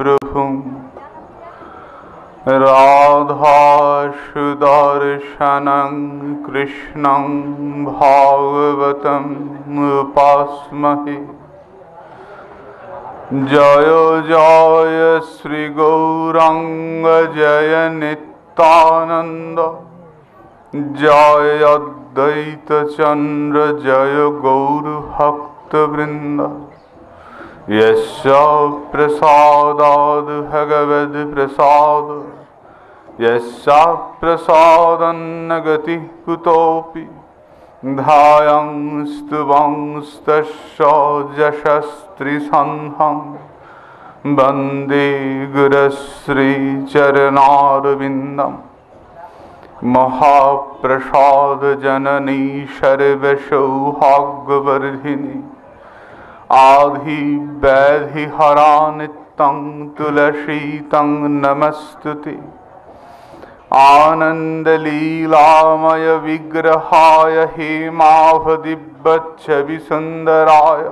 प्रभुं राधा सुदर्शनं कृष्णं भागवतं उपास्महे। जय जय श्री गौरांग जय नित्यानंद जय अद्वैत चंद्र जय गौर भक्त वृंद। यस्य प्रसादाद् भगवद् प्रसाद यस्य प्रसादन्न गतिः कुतोऽपि ध्यायं स्तुवंस्तस्य यशस्त्रिसन्धं वन्दे गुरुश्रीचरणारविन्दम्। महाप्रसादजननी सर्वसौभाग्यवर्धिनी आधिवैधिहरा नित्यं तुलसीतं नमस्तुते। आनन्दलीलामय विग्रहाय हेमावदिव्यच्छविसुन्दराय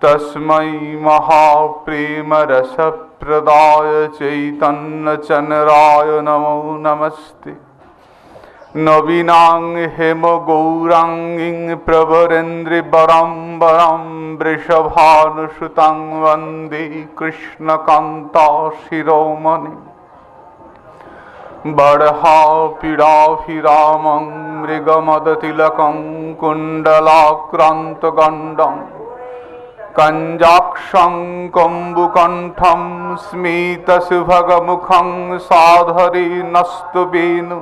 तस्मै महाप्रेमरसप्रदाय चैतन्यचन्द्राय नमो नमस्ते। नवीनां हेमगौराङ्गीं प्रवरेन्द्रवरं वृषभानुसुतं वन्दे कृष्णकान्तं बर्हापीडाभिरामं मृगमदतिलकं कुण्डलाक्रान्तगण्डं कञ्जाक्षं कम्बुकण्ठं स्मितसुभगमुखं साधरी नस्तवेणु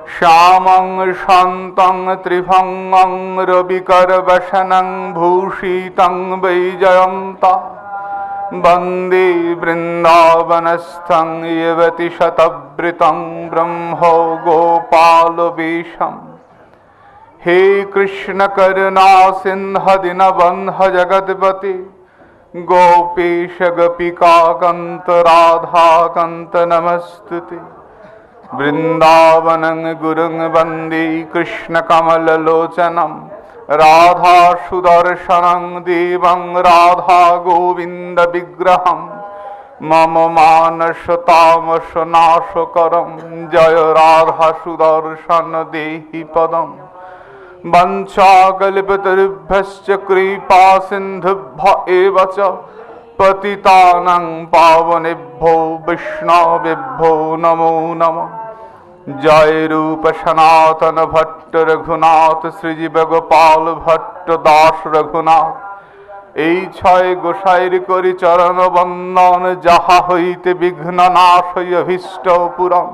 श्यामं शान्तं त्रिभङ्गं रविकरवसनं भूषितं वैजयन्ता वन्दे वृन्दावनस्थं युवतिशतवृतं ब्रह्मो गोपालवेशम्। हे कृष्ण करुणा सिन्धु दीनबन्धु जगत्पते गोपेश गोपिका कान्त राधा कान्त नमस्तुते। वृन्दावनं गुरुं वन्दे कृष्णकमललोचनं राधा सुदर्शनं देवं राधा गोविन्द विग्रहं मम मानसतामसनाशकरं जय राधा सुदर्शन देहि पदम्। वंशाकल्पतरुभ्यश्च कृपा सिन्धुभ्य एव च पतितानां पावनेभ्यो वैष्णवेभ्यो नमो नमः। जय रूप सनातन भट्ट रघुनाथ श्रीजीव गोपाल भट्ट दास रघुनाथ। এই ছয় গোসাইর করি চরণ বন্দন যাহা হইতে বিঘ্ন নাশ অভীষ্ট পূরণ।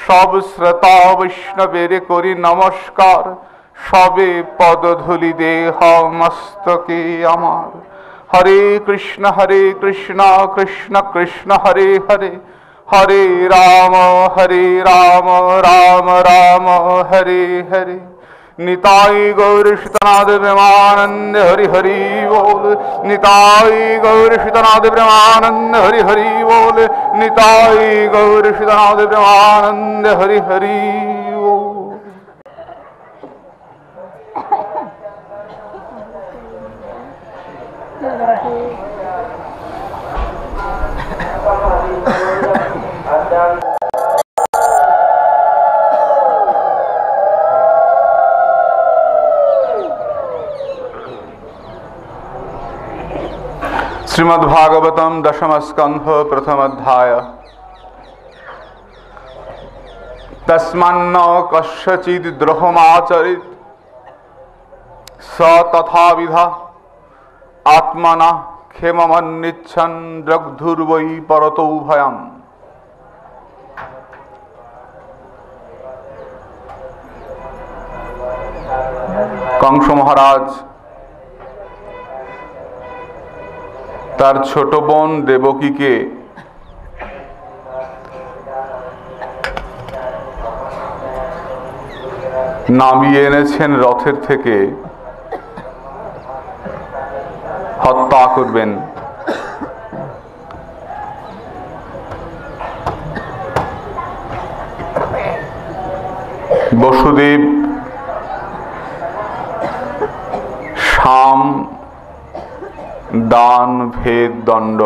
সব শ্রোতা বৈষ্ণবের করি নমস্কার সবে পদধূলি দেহ মস্তকে আমার। হরে কৃষ্ণ কৃষ্ণ কৃষ্ণ হরে হরে हरे राम राम राम हरे हरे। निताई गौर सीतनाथ प्रेमानंद हरि हरि बोल। निताई गौर सीतनाथ प्रेमानंद हरि हरि बोल। निताई गौर सीतनाथ प्रेमानंद हरि हरि बोल। श्रीमद्भागवतम दशम स्कंध प्रथम अध्याय। तस्मान्न कस्यचिद् द्रोहमाचरेत् स तथाविधा आत्मना क्षेममन्निच्छन् दग्धुर्वै परतो भयम्। कंस महाराज তার ছোট বোন দেবকীকে নামিয়ে এনেছেন রথের থেকে হত্যা করবেন। বসুদেব সাম দান ভেদ দণ্ড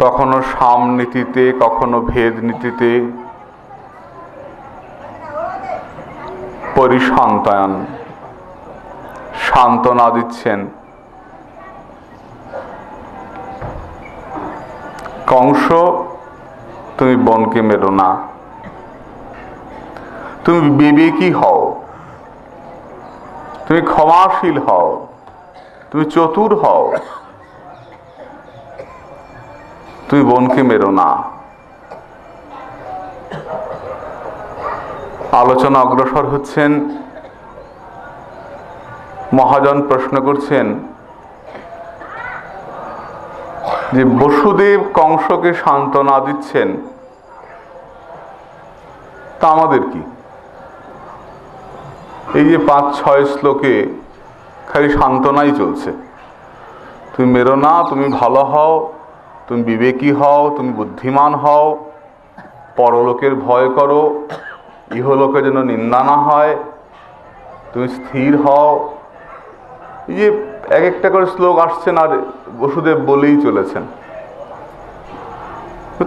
কখনো সামনীতিতে, কখনো ভেদ নীতিতে পরিসান্তয়ন, সান্ত্বনা দিচ্ছেন। কংস, তুমি বোনকে মেরো না, তুমি বিবেকী হও, তুমি ক্ষমাশীল হও, তুমি চতুর হও, তুমি বোনকে মেরো না। আলোচনা অগ্রসর হচ্ছেন। মহাজন প্রশ্ন করছেন যে বসুদেব কংসকে সান্ত্বনা দিচ্ছেন, তা আমাদের কি? এই যে 5-6 শ্লোকে খালি সান্ত্বনাই চলছে। তুমি মেরো না, তুমি ভালো হও, তুমি বিবেকী হও, তুমি বুদ্ধিমান হও, পরলোকের ভয় করো, ইহলোকে যেন নিন্দা না হয়, তুমি স্থির হও। এই যে এক একটা করে শ্লোক আসছেন আর বসুদেব বলেই চলেছেন।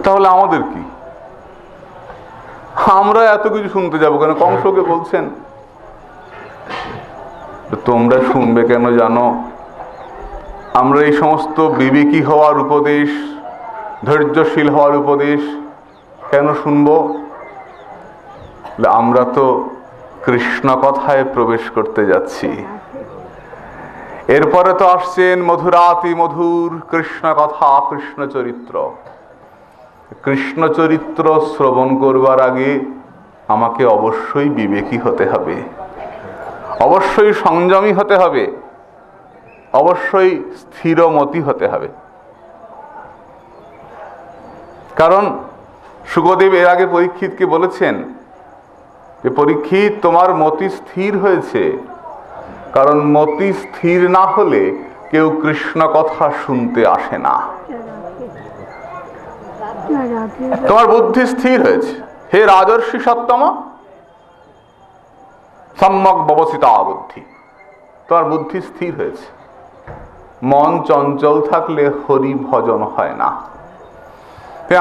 তাহলে আমাদের কি? আমরা এত কিছু শুনতে যাবো কেন? কংসকে বলছেন। তোমরা শুনবে কেন জানো? আমরা এই সমস্ত বিবেকী হওয়ার উপদেশ, ধৈর্যশীল হওয়ার উপদেশ কেন শুনবো? আমরা তো কৃষ্ণ কথায় প্রবেশ করতে যাচ্ছি। এরপরে তো আসছেন মধুরাতি মধুর কৃষ্ণ কথা, কৃষ্ণ চরিত্র। কৃষ্ণ চরিত্র শ্রবণ করবার আগে আমাকে অবশ্যই বিবেকী হতে হবে, অবশ্যই সংযমী হতে হবে, অবশ্যই স্থিরমতি হতে হবে। কারণ শুকদেব এর আগে পরীক্ষিতকে বলেছেন যে পরীক্ষিত, তোমার মতি স্থির হয়েছে, কারণ মতি স্থির না হলে কেউ কৃষ্ণ কথা শুনতে আসে না। তোমার বুদ্ধি স্থির হয়েছে, হে রাজর্ষি সত্তম, সম্যক ব্যবস্থিতা বুদ্ধি। তোমার বুদ্ধি স্থির হয়েছে। মন চঞ্চল থাকলে হরি ভজন হয় না।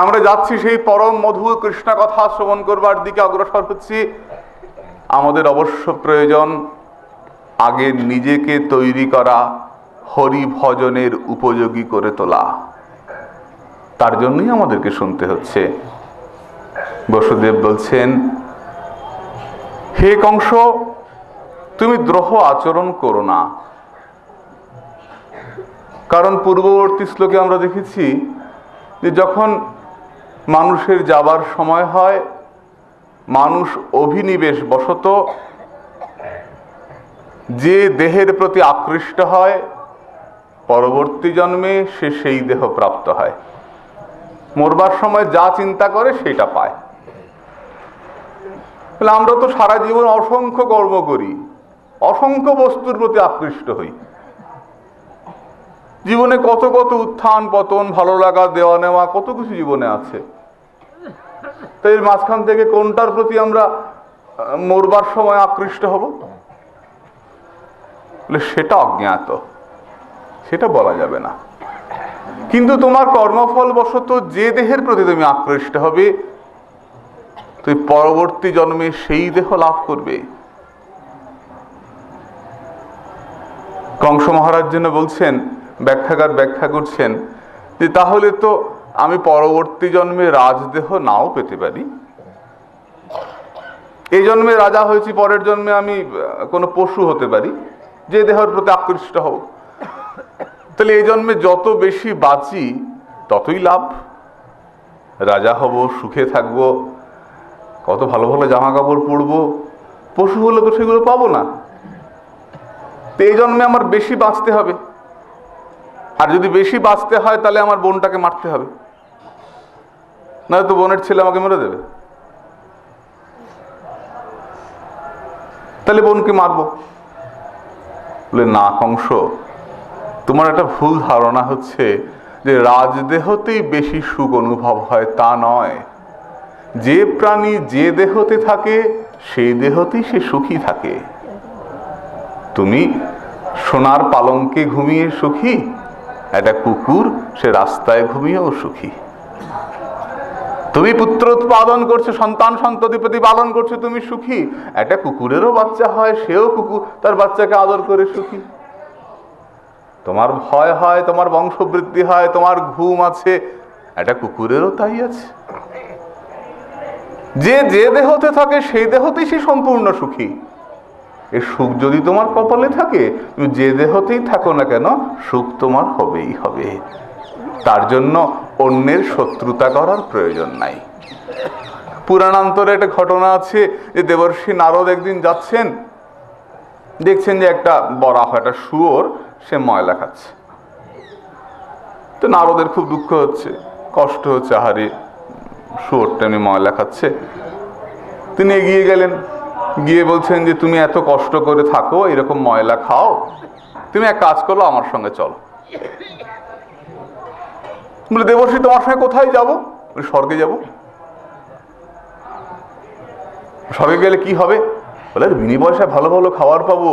আমরা যাচ্ছি সেই পরম মধুর কৃষ্ণ কথা শ্রবণ করবার দিকে অগ্রসর হচ্ছি। আমাদের অবশ্য প্রয়োজন আগে নিজেকে তৈরি করা, হরি ভজনের উপযোগী করে তোলা। তার জন্যই আমাদেরকে শুনতে হচ্ছে। বসুদেব বলছেন, হে কংস, তুমি দ্রোহ আচরণ করো না। কারণ পূর্ববর্তী শ্লোকে আমরা দেখেছি যে যখন মানুষের যাবার সময় হয়, মানুষ অভিনিবেশ বশত যে দেহের প্রতি আকৃষ্ট হয়, পরবর্তী জন্মে সে সেই দেহ প্রাপ্ত হয়। মরবার সময় যা চিন্তা করে সেটা পায়। তাহলে আমরা তো সারা জীবন অসংখ্য কর্ম করি, অসংখ্য বস্তুর প্রতি আকৃষ্ট হই। জীবনে কত কত উত্থান পতন, ভালো লাগা, দেওয়া নেওয়া, কত কিছু জীবনে আছে। তো এর মাঝখান থেকে কোনটার প্রতি আমরা মরবার সময় আকৃষ্ট হব? সেটা অজ্ঞাত, সেটা বলা যাবে না। কিন্তু তোমার কর্মফল বশত যে দেহের প্রতি তুমি আকৃষ্ট হবে, তুমি পরবর্তী জন্মে সেই দেহ লাভ করবে। কংস মহারাজ যেন বলছেন, ব্যাখ্যাকার ব্যাখ্যা করছেন যে তাহলে তো আমি পরবর্তী জন্মে রাজদেহ নাও পেতে পারি। এই জন্মে রাজা হয়েছি, পরের জন্মে আমি কোনো পশু হতে পারি, যে দেহের প্রতি আকৃষ্ট হব। তাহলে এই জন্মে যত বেশি বাঁচি ততই লাভ। রাজা হব, সুখে থাকবো, কত ভালো ভালো জামা কাপড় পরবো। পশু হলে তো সেগুলো পাবো না। তো এই জন্মে আমার বেশি বাঁচতে হবে। আর যদি বেশি বাঁচতে হয় তাহলে আমার বোনটাকে মারতে হবে, নয়তো বোনের ছেলে আমাকে মেরে দেবে। তাহলে বোনকে মারবো। বলে না কংস, তোমার একটা ভুল ধারণা হচ্ছে যে রাজদেহতেই বেশি সুখ অনুভব হয়, তা নয়। যে প্রাণী যে দেহতে থাকে সেই দেহতেই সে সুখী থাকে। তুমি সোনার পালঙ্কে ঘুমিয়ে সুখী, একটা কুকুর সে রাস্তায় ঘুমিয়েও সুখী। তুমি পুত্র উৎপাদন করছো, সন্তান সন্ততি প্রতিপালন করছো, তুমি সুখী। একটা কুকুরেরও বাচ্চা হয়, সেও কুকুর তার বাচ্চাকে আদর করে সুখী। তোমার ভয় হয়, তোমার বংশবৃদ্ধি হয়, তোমার ঘুম আছে, একটা কুকুরেরও তাই আছে। যে যে দেহতে থাকে সেই দেহতেই সে সম্পূর্ণ সুখী। এই সুখ যদি তোমার কপালে থাকে, তুমি যে দেহতেই থাকো না কেন, সুখ তোমার হবেই হবে। তার জন্য অন্যের শত্রুতা করার প্রয়োজন নাই। পুরাণান্তরে একটা ঘটনা আছে যে দেবর্ষি নারদ একদিন যাচ্ছেন, দেখছেন যে একটা বরাহ, একটা শুয়োর, সে ময়লা খাচ্ছে। তো নারদের খুব দুঃখ হচ্ছে, কষ্ট হচ্ছে, আহারে শুয়োরটা এমনি ময়লা খাচ্ছে। তিনি এগিয়ে গেলেন, গিয়ে বলছেন যে তুমি এত কষ্ট করে থাকো, এরকম ময়লা খাও, তুমি এক কাজ করো, আমার সঙ্গে চলো। বলে দেবর্ষি তোমার সঙ্গে কোথায় যাবো? স্বর্গে যাব। স্বর্গে গেলে কি হবে? বলে বিনি পয়সায় ভালো ভালো খাবার পাবো,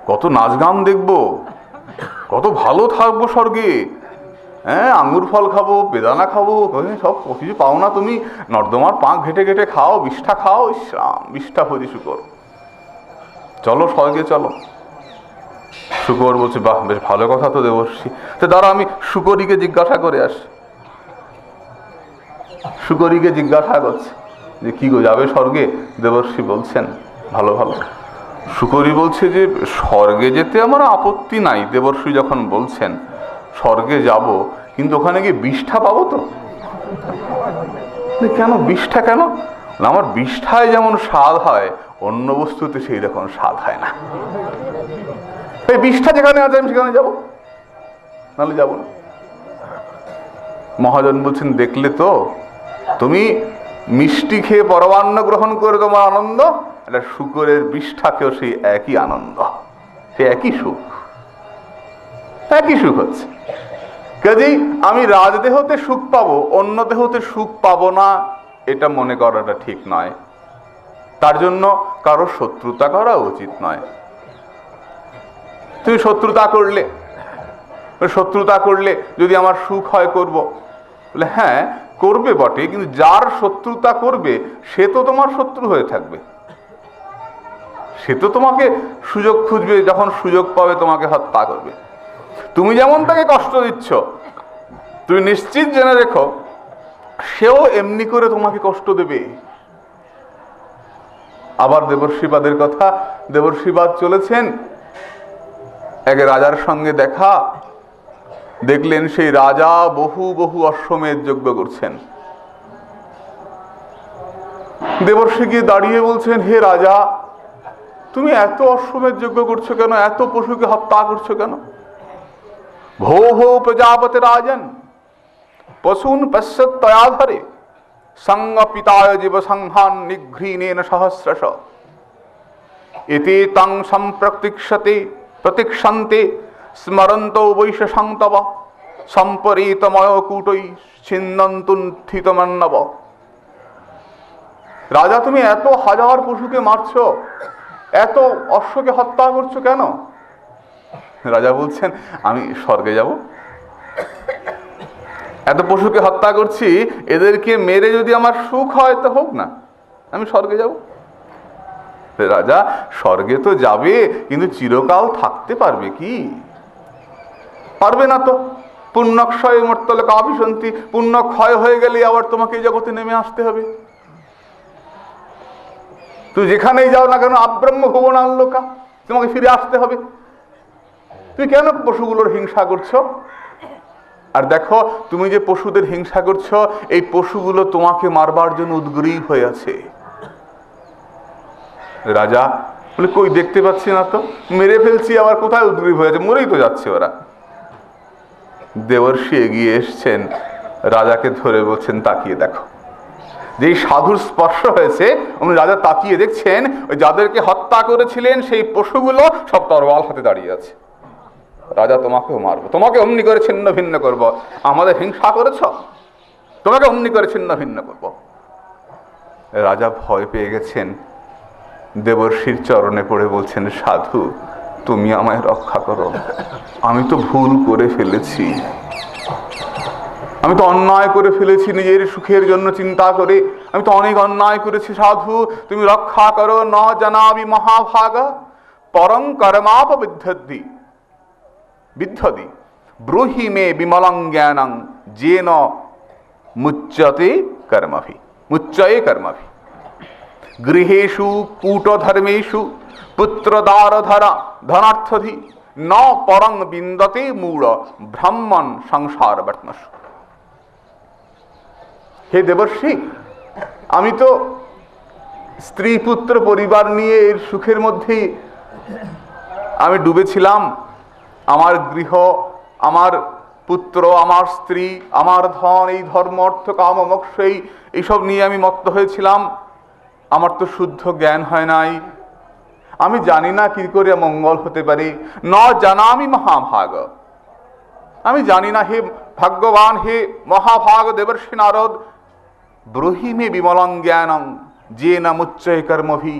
কত নাচ গান দেখবো, কত ভালো থাকবো স্বর্গে। হ্যাঁ, আঙ্গুর ফল খাবো, বেদানা খাবো, সব কিছু পাও না তুমি? নর্দমার পাক ঘেটে ঘেটে খাও, বিষ্ঠা খাও, ইসলাম বিষ্ঠা ভোজি শুকর, চলো স্বর্গে চলো। শুকর বলছে বাহ, বেশ ভালো কথা তো দেবর্ষি। তো দাঁড়া, আমি শুকরীকে জিজ্ঞাসা করে আসি। শুকরীকে জিজ্ঞাসা করছে যে কি গো, যাবে স্বর্গে? দেবর্ষি বলছেন ভালো ভালো। শুকরী বলছে যে স্বর্গে যেতে আমার আপত্তি নাই, দেবর্ষি যখন বলছেন স্বর্গে যাব, কিন্তু ওখানে গিয়ে বিষ্ঠা পাবো তো? কেন বিষ্ঠা? কেন? আমার বিষ্ঠায় যেমন স্বাদ হয়, অন্য বস্তুতে সেই রকম স্বাদ হয় না। এই বিষ্ঠা যেখানে আছে আমি সেখানে যাবো, নাহলে যাবো না। মহাজন বলছেন দেখলে তো, তুমি মিষ্টি খেয়ে পরমান্ন গ্রহণ করে তোমার আনন্দ, এটা শুকরের বিষ্ঠাকেও সেই একই আনন্দ, সে একই সুখ, একই সুখ হচ্ছে। কাজেই আমি রাজদেহতে সুখ পাবো, অন্য দেহতে সুখ পাবো না, এটা মনে করাটা ঠিক নয়। তার জন্য কারো শত্রুতা করা উচিত নয়। তুমি শত্রুতা করলে যদি আমার সুখ হয় করব, বলে হ্যাঁ করবে বটে, কিন্তু যার শত্রুতা করবে সে তো তোমার শত্রু হয়ে থাকবে, সে তো তোমাকে সুযোগ খুঁজবে, যখন সুযোগ পাবে তোমাকে হত্যা করবে। তুমি যেমন তাকে কষ্ট দিচ্ছ, তুমি নিশ্চিত জেনে রেখো সেও এমনি করে তোমাকে কষ্ট দেবে। আবার দেবর্ষিবাদের কথা, দেবর্ষিবাদ চলেছেন, এক রাজার সঙ্গে দেখা, দেখলেন সেই রাজা বহু বহু অশ্বমেধ যজ্ঞ করছেন। দেবর্ষি গিয়ে দাঁড়িয়ে বলছেন, হে রাজা, তুমি এত অশ্বমেধ যজ্ঞ করছো কেন? এত পশুকে হত্যা করছো কেন? ভো ভো প্রজাপতি রাজন পশুন পশ্যত তয়াধরে সঙ্গ পিতায় জীব সংহান নিঘ্রিণেন সহস্রশ ইতি তং সম্প্রতিক্ষতে প্রতীক্ষন্তে স্মরন্ত বৈশং তব সম্পরীতময় কূটৈ ছিন্নন্তুণ্ঠিতমন্নব। রাজা, তুমি এত হাজার পশুকে মারছো, এত অশ্বকে হত্যা করছো কেন? রাজা বলছেন, আমি স্বর্গে যাব, এত পশুকে হত্যা করছি, এদেরকে মেরে যদি আমার সুখ হয় তো হোক না, আমি স্বর্গে যাব। রাজা, স্বর্গে তো যাবে, কিন্তু চিরকাল থাকতে পারবে কি? পারবে না তো। পুণ্যক্ষয় মর্তলোক আবিশন্তি, পুণ্য ক্ষয় হয়ে গেলে আবার তোমাকে এই জগতে নেমে আসতে হবে। তুই যেখানেই যাও না কেন, আব্রহ্ম ভুবন আল্লোকা, তোমাকে ফিরে আসতে হবে। তুমি কেন পশুগুলোর হিংসা করছো? আর দেখো, তুমি যে পশুদের হিংসা করছো, এই পশুগুলো তোমাকে মারবার জন্য উদ্গ্রীব হয়ে আছে। রাজা বলে, কই দেখতে পাচ্ছি না তো, মেরে ফেলছি, আবার কোথায় উদ্গ্রীব হয়ে আছে? মরেই তো যাচ্ছে ওরা। দেবর্ষি এগিয়ে এসছেন, রাজাকে ধরে বলছেন, তাকিয়ে দেখো। যেই সাধুর স্পর্শ হয়েছে, উনি রাজা তাকিয়ে দেখছেন, ওই যাদেরকে হত্যা করেছিলেন সেই পশুগুলো সব তরোয়াল হাতে দাঁড়িয়ে আছে। রাজা, তোমাকেও মারবো, তোমাকে অমনি করে ছিন্ন ভিন্ন করবো। আমাদের হিংসা করেছ, তোমাকে অমনি করে ছিন্ন ভিন্ন করবো। রাজা ভয় পেয়ে গেছেন, দেবর্ষির চরণে পড়ে বলছেন, সাধু তুমি আমায় রক্ষা করো, আমি তো ভুল করে ফেলেছি, আমি তো অন্যায় করে ফেলেছি, নিজের সুখের জন্য চিন্তা করে আমি তো অনেক অন্যায় করেছি। সাধু তুমি রক্ষা করো। ন জানাবি মহাভাগা পরং কর্মাপ বিদ্ধি বিদ্ধতি ব্রুহি মে বিমলং জ্ঞানং যেন মুচ্যতে কর্মভি মুচ্যয়ে কর্মভি গৃহেষু কূটধর্মেষু পুত্রদারধরা ধনার্থধি ন পরং বিন্দতে মূঢ় ব্রাহ্মণ সংসার বর্তনসু। হে দেবর্ষি, আমি তো স্ত্রী পুত্র পরিবার নিয়ে এর সুখের মধ্যেই আমি ডুবেছিলাম। আমার গৃহ, আমার পুত্র, আমার স্ত্রী, আমার ধন, এই ধর্ম অর্থ কাম মোক্ষ এইসব নিয়ে আমি মত্ত হয়েছিলাম। আমার তো শুদ্ধ জ্ঞান হয় নাই, আমি জানি না কি করে মঙ্গল হতে পারে। ন জানামি মহাভাগ, আমি জানি না হে ভাগ্যবান, হে মহাভাগ দেবর্ষি নারদ, ব্রহিমে বিমলং জ্ঞানং যে না মুচ্চয় কর্মভি,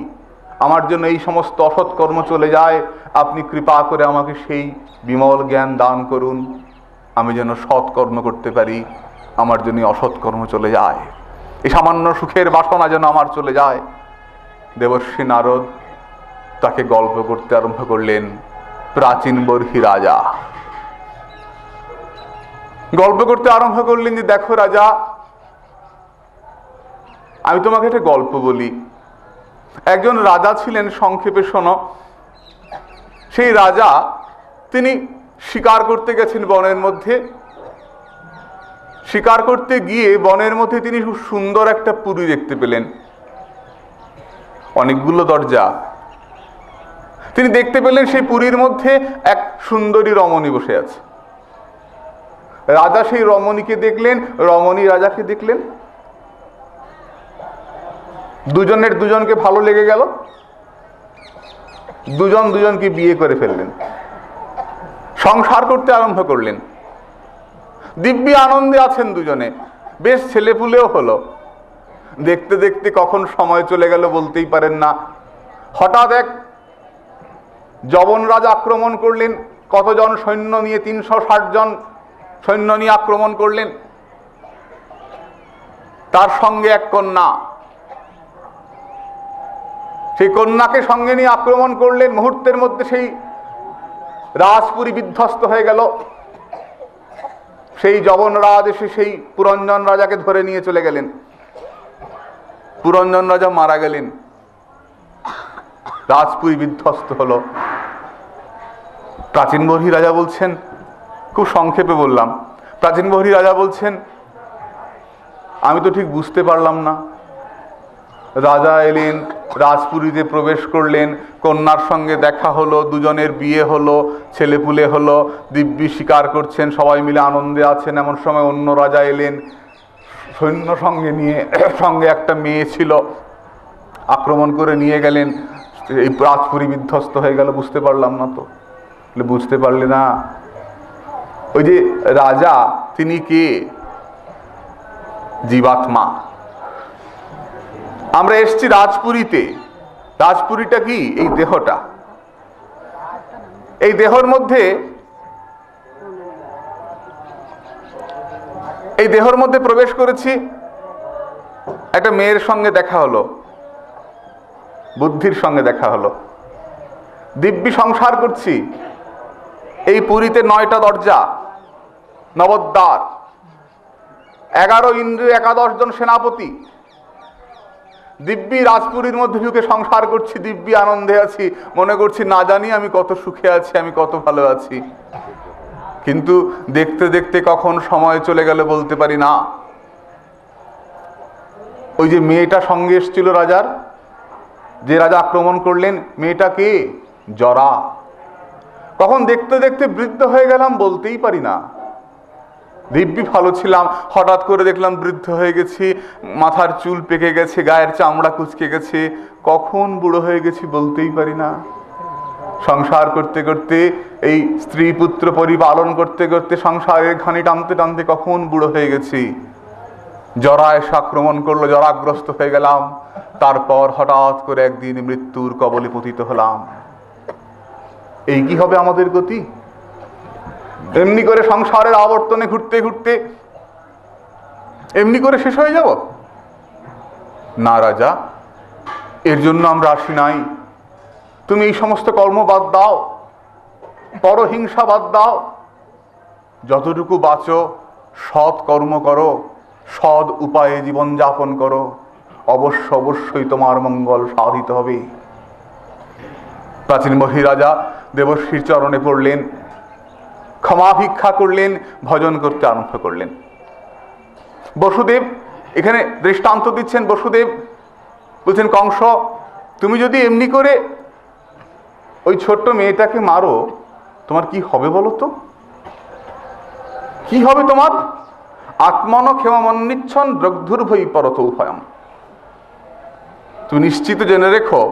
আমার জন্য এই সমস্ত অসৎ কর্ম চলে যায়। আপনি কৃপা করে আমাকে সেই বিমল জ্ঞান দান করুন, আমি যেন সৎ কর্ম করতে পারি, আমার জন্য অসৎ কর্ম চলে যায়, এই সামান্য সুখের বাসনা যেন আমার চলে যায়। দেবর্ষি নারদ তাকে গল্প করতে আরম্ভ করলেন। প্রাচীন বর্হি রাজা গল্প করতে আরম্ভ করলেন যে দেখো রাজা, আমি তোমাকে একটা গল্প বলি। একজন রাজা ছিলেন, সংক্ষেপে শোনো। সেই রাজা তিনি শিকার করতে গেছেন বনের মধ্যে। শিকার করতে গিয়ে বনের মধ্যে তিনি খুব সুন্দর একটা পুরী দেখতে পেলেন, অনেকগুলো দরজা। তিনি দেখতে পেলেন সেই পুরীর মধ্যে এক সুন্দরী রমণী বসে আছে। রাজা সেই রমণীকে দেখলেন, রমণী রাজাকে দেখলেন, দুজনকে ভালো লেগে গেল, দুজনকে বিয়ে করে ফেললেন, সংসার করতে আরম্ভ করলেন। দিব্যি আনন্দে আছেন দুজনে, বেশ ছেলেপুলেও হলো। দেখতে দেখতে কখন সময় চলে গেল বলতেই পারেন না। হঠাৎ এক যবন রাজা আক্রমণ করলেন। কতজন সৈন্য নিয়ে? 360 জন সৈন্য নিয়ে আক্রমণ করলেন। তার সঙ্গে এক কন্যা, সেই কন্যাকে সঙ্গে নিয়ে আক্রমণ করলেন। মুহূর্তের মধ্যে সেই রাজপুরী বিধ্বস্ত হয়ে গেল। সেই যবনরাজ এসে সেই পুরঞ্জন রাজাকে ধরে নিয়ে চলে গেলেন। পুরঞ্জন রাজা মারা গেলেন, রাজপুরী বিধ্বস্ত হলো। প্রাচীন বর্হি রাজা বলছেন, খুব সংক্ষেপে বললাম, প্রাচীন বর্হি রাজা বলছেন আমি তো ঠিক বুঝতে পারলাম না। রাজা এলেন, রাজপুরীতে প্রবেশ করলেন, কন্যার সঙ্গে দেখা হলো, দুজনের বিয়ে হলো, ছেলেপুলে হলো, দিব্যি শিকার করছেন, সবাই মিলে আনন্দে আছেন। এমন সময় অন্য রাজা এলেন সৈন্য সঙ্গে নিয়ে, সঙ্গে একটা মেয়ে ছিল, আক্রমণ করে নিয়ে গেলেন। এই রাজপুরী বিধ্বস্ত হয়ে গেল। বুঝতে পারলাম না তো। বুঝতে পারলে না? ওই যে রাজা, তিনি কে? জীবাত্মা। আমরা এসছি রাজপুরীতে। রাজপুরীটা কি? এই দেহটা। এই দেহর মধ্যে, এই দেহর মধ্যে প্রবেশ করেছি। একটা মেয়ের সঙ্গে দেখা হলো, বুদ্ধির সঙ্গে দেখা হলো, দিব্যি সংসার করছি। এই পুরীতে 9টা দরজা, নবদ্বার, 11 ইন্দ্রিয়, 11 জন সেনাপতি। দিব্যি রাজপুরীর মধ্যে ঢুকে সংসার করছি, দিব্যি আনন্দে আছি, মনে করছি না জানি আমি কত সুখে আছি, আমি কত ভালো আছি। কিন্তু দেখতে দেখতে কখন সময় চলে গেল বলতে পারি না। ওই যে মেয়েটা সঙ্গে এসেছিল রাজার, যে রাজা আক্রমণ করলেন, মেয়েটা কে? জরা। কখন দেখতে দেখতে বৃদ্ধ হয়ে গেলাম বলতেই পারি না। দিব্যি ভালো ছিলাম, হঠাৎ করে দেখলাম বৃদ্ধ হয়ে গেছি, মাথার চুল পেকে গেছে, গায়ের চামড়া কুঁচকে গেছে। কখন বুড়ো হয়ে গেছি বলতেই পারি না। সংসার করতে করতে, এই স্ত্রী পুত্র পরিপালন করতে করতে, সংসারের ঘানি টানতে টানতে কখন বুড়ো হয়ে গেছি। জরা এসে আক্রমণ করলো, জরাগ্রস্ত হয়ে গেলাম। তারপর হঠাৎ করে একদিন মৃত্যুর কবলে পতিত হলাম। এই কি হবে আমাদের গতি? এমনি করে সংসারের আবর্তনে ঘুরতে ঘুরতে এমনি করে শেষ হয়ে যাব? না রাজা, এর জন্য আমরা আসি নাই। তুমি এই সমস্ত কর্ম বাদ দাও, পরহিংসা বাদ দাও, যতটুকু বাঁচো সৎ কর্ম করো, সৎ উপায়ে জীবন যাপন করো, অবশ্যই তোমার মঙ্গল সাধিত হবে। প্রাচীন মহিরাজা দেবশ্রীর চরণে পড়লেন, ক্ষমা ভিক্ষা করলেন, ভজন করতে আরম্ভ করলেন। বসুদেব এখানে দৃষ্টান্ত দিচ্ছেন। বসুদেব বলছেন, কংস, তুমি যদি এমনি করে ওই ছোট্ট মেয়েটাকে মারো, তোমার কি হবে বলো তো? কি হবে তোমার? আত্মন ক্ষেমমন্নিচ্ছন দ্রগ্ধুর্ভৈ পরত উভয়ম। তুমি নিশ্চিত জেনে রেখো,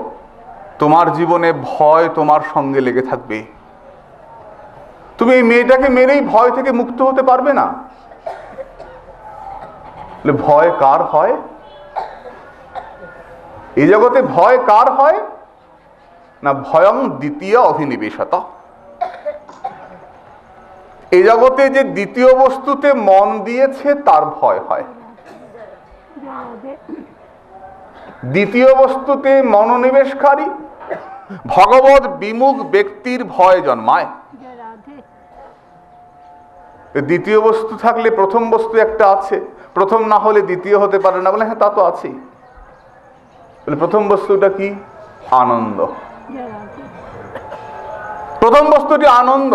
তোমার জীবনে ভয় তোমার সঙ্গে লেগে থাকবে। তুমি এই মেয়েটাকে মেরেই ভয় থেকে মুক্ত হতে পারবে না। ভয় কার হয়? এই জগতে ভয় কার হয় না? ভয়ং দ্বিতীয় অভিনিবেশত। এই জগতে যে দ্বিতীয় বস্তুতে মন দিয়েছে তার ভয় হয়। দ্বিতীয় বস্তুতে মনোনিবেশকারী ভগবৎ বিমুখ ব্যক্তির ভয় জন্মায়। দ্বিতীয় বস্তু থাকলে প্রথম বস্তু একটা আছে, প্রথম না হলে দ্বিতীয় হতে পারে না। বলে হ্যাঁ, তা তো আছেই। বলে প্রথম বস্তুটা কি? আনন্দ। প্রথম বস্তুটি আনন্দ।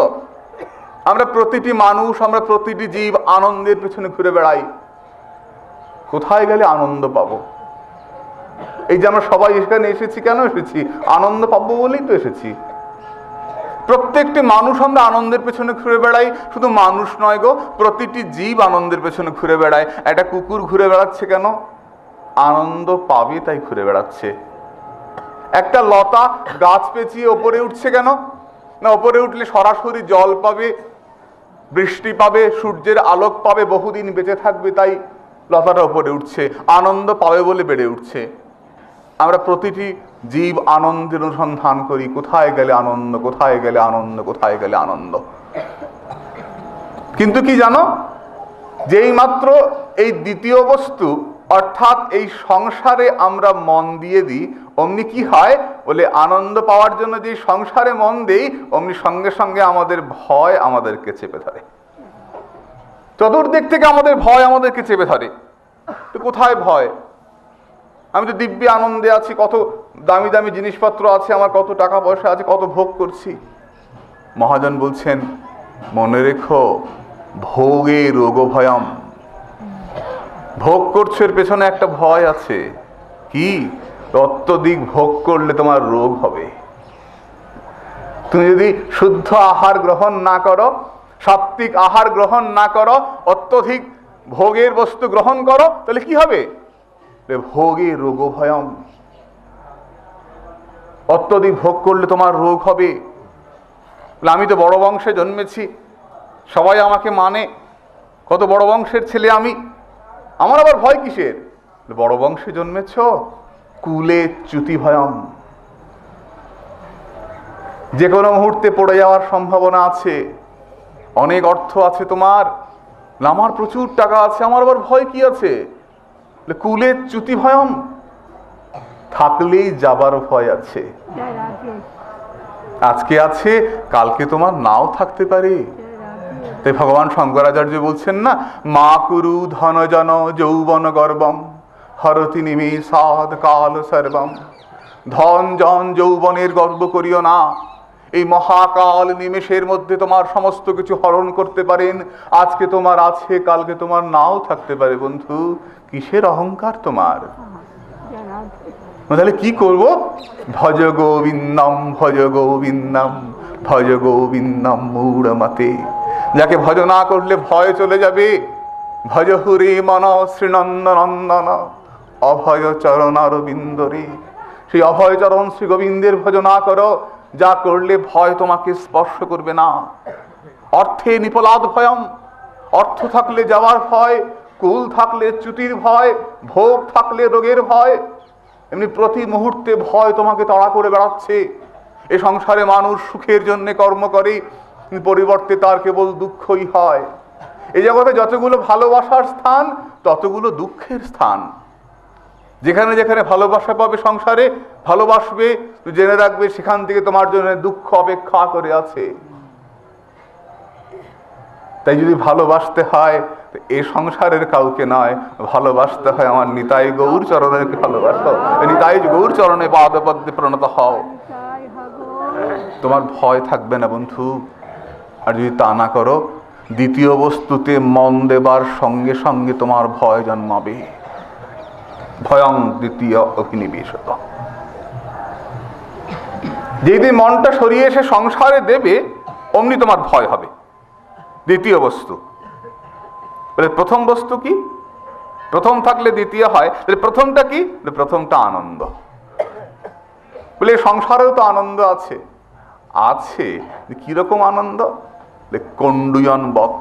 আমরা প্রতিটি মানুষ, আমরা প্রতিটি জীব আনন্দের পেছনে ঘুরে বেড়াই। কোথায় গেলে আনন্দ পাবো? এই যে আমরা সবাই এখানে এসেছি, কেন এসেছি? আনন্দ পাবো বলেই তো এসেছি। প্রত্যেকটি মানুষ আমরা আনন্দের পেছনে ঘুরে বেড়াই। শুধু মানুষ নয় গো, প্রতিটি জীব আনন্দের পেছনে ঘুরে বেড়ায়। একটা কুকুর ঘুরে বেড়াচ্ছে কেন? আনন্দ পাবে তাই ঘুরে বেড়াচ্ছে। একটা লতা গাছ পেঁচিয়ে ওপরে উঠছে কেন? না, ওপরে উঠলে সরাসরি জল পাবে, বৃষ্টি পাবে, সূর্যের আলোক পাবে, বহুদিন বেঁচে থাকবে, তাই লতাটা ওপরে উঠছে। আনন্দ পাবে বলে বেড়ে উঠছে। আমরা প্রতিটি জীব আনন্দের অনুসন্ধান করি। কোথায় গেলে আনন্দ, কোথায় গেলে আনন্দ, কোথায় গেলে আনন্দ। কিন্তু কি জানো, যেই মাত্র এই দ্বিতীয় বস্তু অর্থাৎ এই সংসারে আমরা মন দিয়ে দিই, অমনি কি হয় বলে, আনন্দ পাওয়ার জন্য যে সংসারে মন দেই, অমনি সঙ্গে সঙ্গে আমাদের ভয় আমাদেরকে চেপে ধরে। চতুর্দিক থেকে আমাদের ভয় আমাদেরকে চেপে ধরে। তো কোথায় ভয়? আমি তো দিব্যি আনন্দে আছি, কত দামি দামি জিনিসপত্র আছে, আমার কত টাকা পয়সা আছে, কত ভোগ করছি। মহাজন বলছেন, মনে রেখো, ভোগে রোগ ভয়ম। ভোগ করছো, এর পেছনে একটা ভয় আছে। কি? অত্যধিক ভোগ করলে তোমার রোগ হবে। তুমি যদি শুদ্ধ আহার গ্রহণ না করো, সাত্বিক আহার গ্রহণ না করো, অত্যধিক ভোগের বস্তু গ্রহণ করো, তাহলে কি হবে? ভোগে রোগ ভয়ম। অত্যধিক ভোগ করলে তোমার রোগ হবে। আমি তো বড় বংশে জন্মেছি, সবাই আমাকে মানে, কত বড় বংশের ছেলে আমি, আমার আবার ভয় কিসের? বড় বংশে জন্মেছ, কুলে চ্যুতি ভয়ম। যে কোনো মুহূর্তে পড়ে যাওয়ার সম্ভাবনা আছে। অনেক অর্থ আছে তোমার, আমার প্রচুর টাকা আছে, আমার আবার ভয় কি আছে? কুলে চ্যুতি ভয়ম। থাকলেই যাবার ভয় আছে। আজকে আছে, কালকে তোমার নাও থাকতে পারে। তাই ভগবান শঙ্করাচার্য বলছেন না, মা কুরু ধনজন যৌবন গর্বম হরতি নিমেষাদ কাল সর্বম। ধন জন যৌবনের গর্ব করিও না, এই মহাকাল নিমেষের মধ্যে তোমার সমস্ত কিছু হরণ করতে পারেন। আজকে তোমার আছে, কালকে তোমার নাও থাকতে পারে। বন্ধু, কিসের অহংকার তোমার? তাহলে কি করব? ভজ গোবিন্দম ভজ গোবিন্দম ভজ গোবিন্দম মূঢ়মতে। যাকে ভজ না করলে ভয় চলে যাবে। ভজ হুরে মন শ্রীনন্দনন্দন অভয় চরণ অরবিন্দরে। সেই অভয় চরণ শ্রী গোবিন্দের ভজ না করো, যা করলে ভয় তোমাকে স্পর্শ করবে না। অর্থে নিপলাদ ভয়ম। অর্থ থাকলে যাওয়ার ভয়, কুল থাকলে চ্যুতির ভয়, ভোগ থাকলে রোগের ভয়। এমনি প্রতি মুহূর্তে ভয় তোমাকে তাড়া করে বেড়াচ্ছে। এ সংসারে মানুষ সুখের জন্য কর্ম করে, পরিবর্তে তার কেবল দুঃখই হয়। এই জগতে যতগুলো ভালোবাসার স্থান ততগুলো দুঃখের স্থান। যেখানে যেখানে ভালোবাসা পাবে সংসারে, ভালোবাসবে, জেনে রাখবে সেখান থেকে তোমার জন্য দুঃখ অপেক্ষা করে আছে। তাই যদি ভালোবাসতে হয় এ সংসারের কাউকে নয়, ভালোবাসতে হয় আমার নিতাই গৌর চরণের ভালোবাসো। নিতাই গৌর চরণে পাদপদ্মে প্রণত হও, তোমার ভয় থাকবে না বন্ধু। আর যদি তা না করো, দ্বিতীয় বস্তুতে মন দেবার সঙ্গে সঙ্গে তোমার ভয় জন্মাবে। ভয়ং দ্বিতীয় অগ্নিবেশত। যেদিন মনটা সরিয়ে এসে সংসারে দেবে, অমনি তোমার ভয় হবে। দ্বিতীয় বস্তু বলে প্রথম বস্তু কি? প্রথম থাকলে দ্বিতীয় হয়। প্রথমটা কি? প্রথমটা আনন্দ। বলে সংসারেও তো আনন্দ আছে। আছে কিরকম আনন্দ? কণ্ডুয়ন বধ।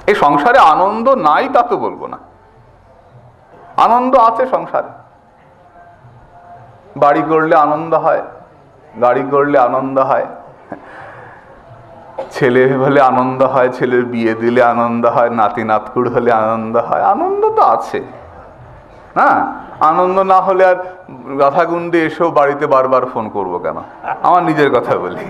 এই সংসারে আনন্দ নাই তা তো বলবো না, আনন্দ আছে সংসারে। বাড়ি করলে আনন্দ হয়, গাড়ি করলে আনন্দ হয়, ছেলে হলে আনন্দ হয়, ছেলের বিয়ে দিলে আনন্দ হয়, নাতি নাতকুড় হলে আনন্দ হয়। আনন্দ তো আছে না? আনন্দ না হলে আর গাথাগুন্ডে এসেও বাড়িতে বারবার ফোন করবো কেন? আমার নিজের কথা বলি,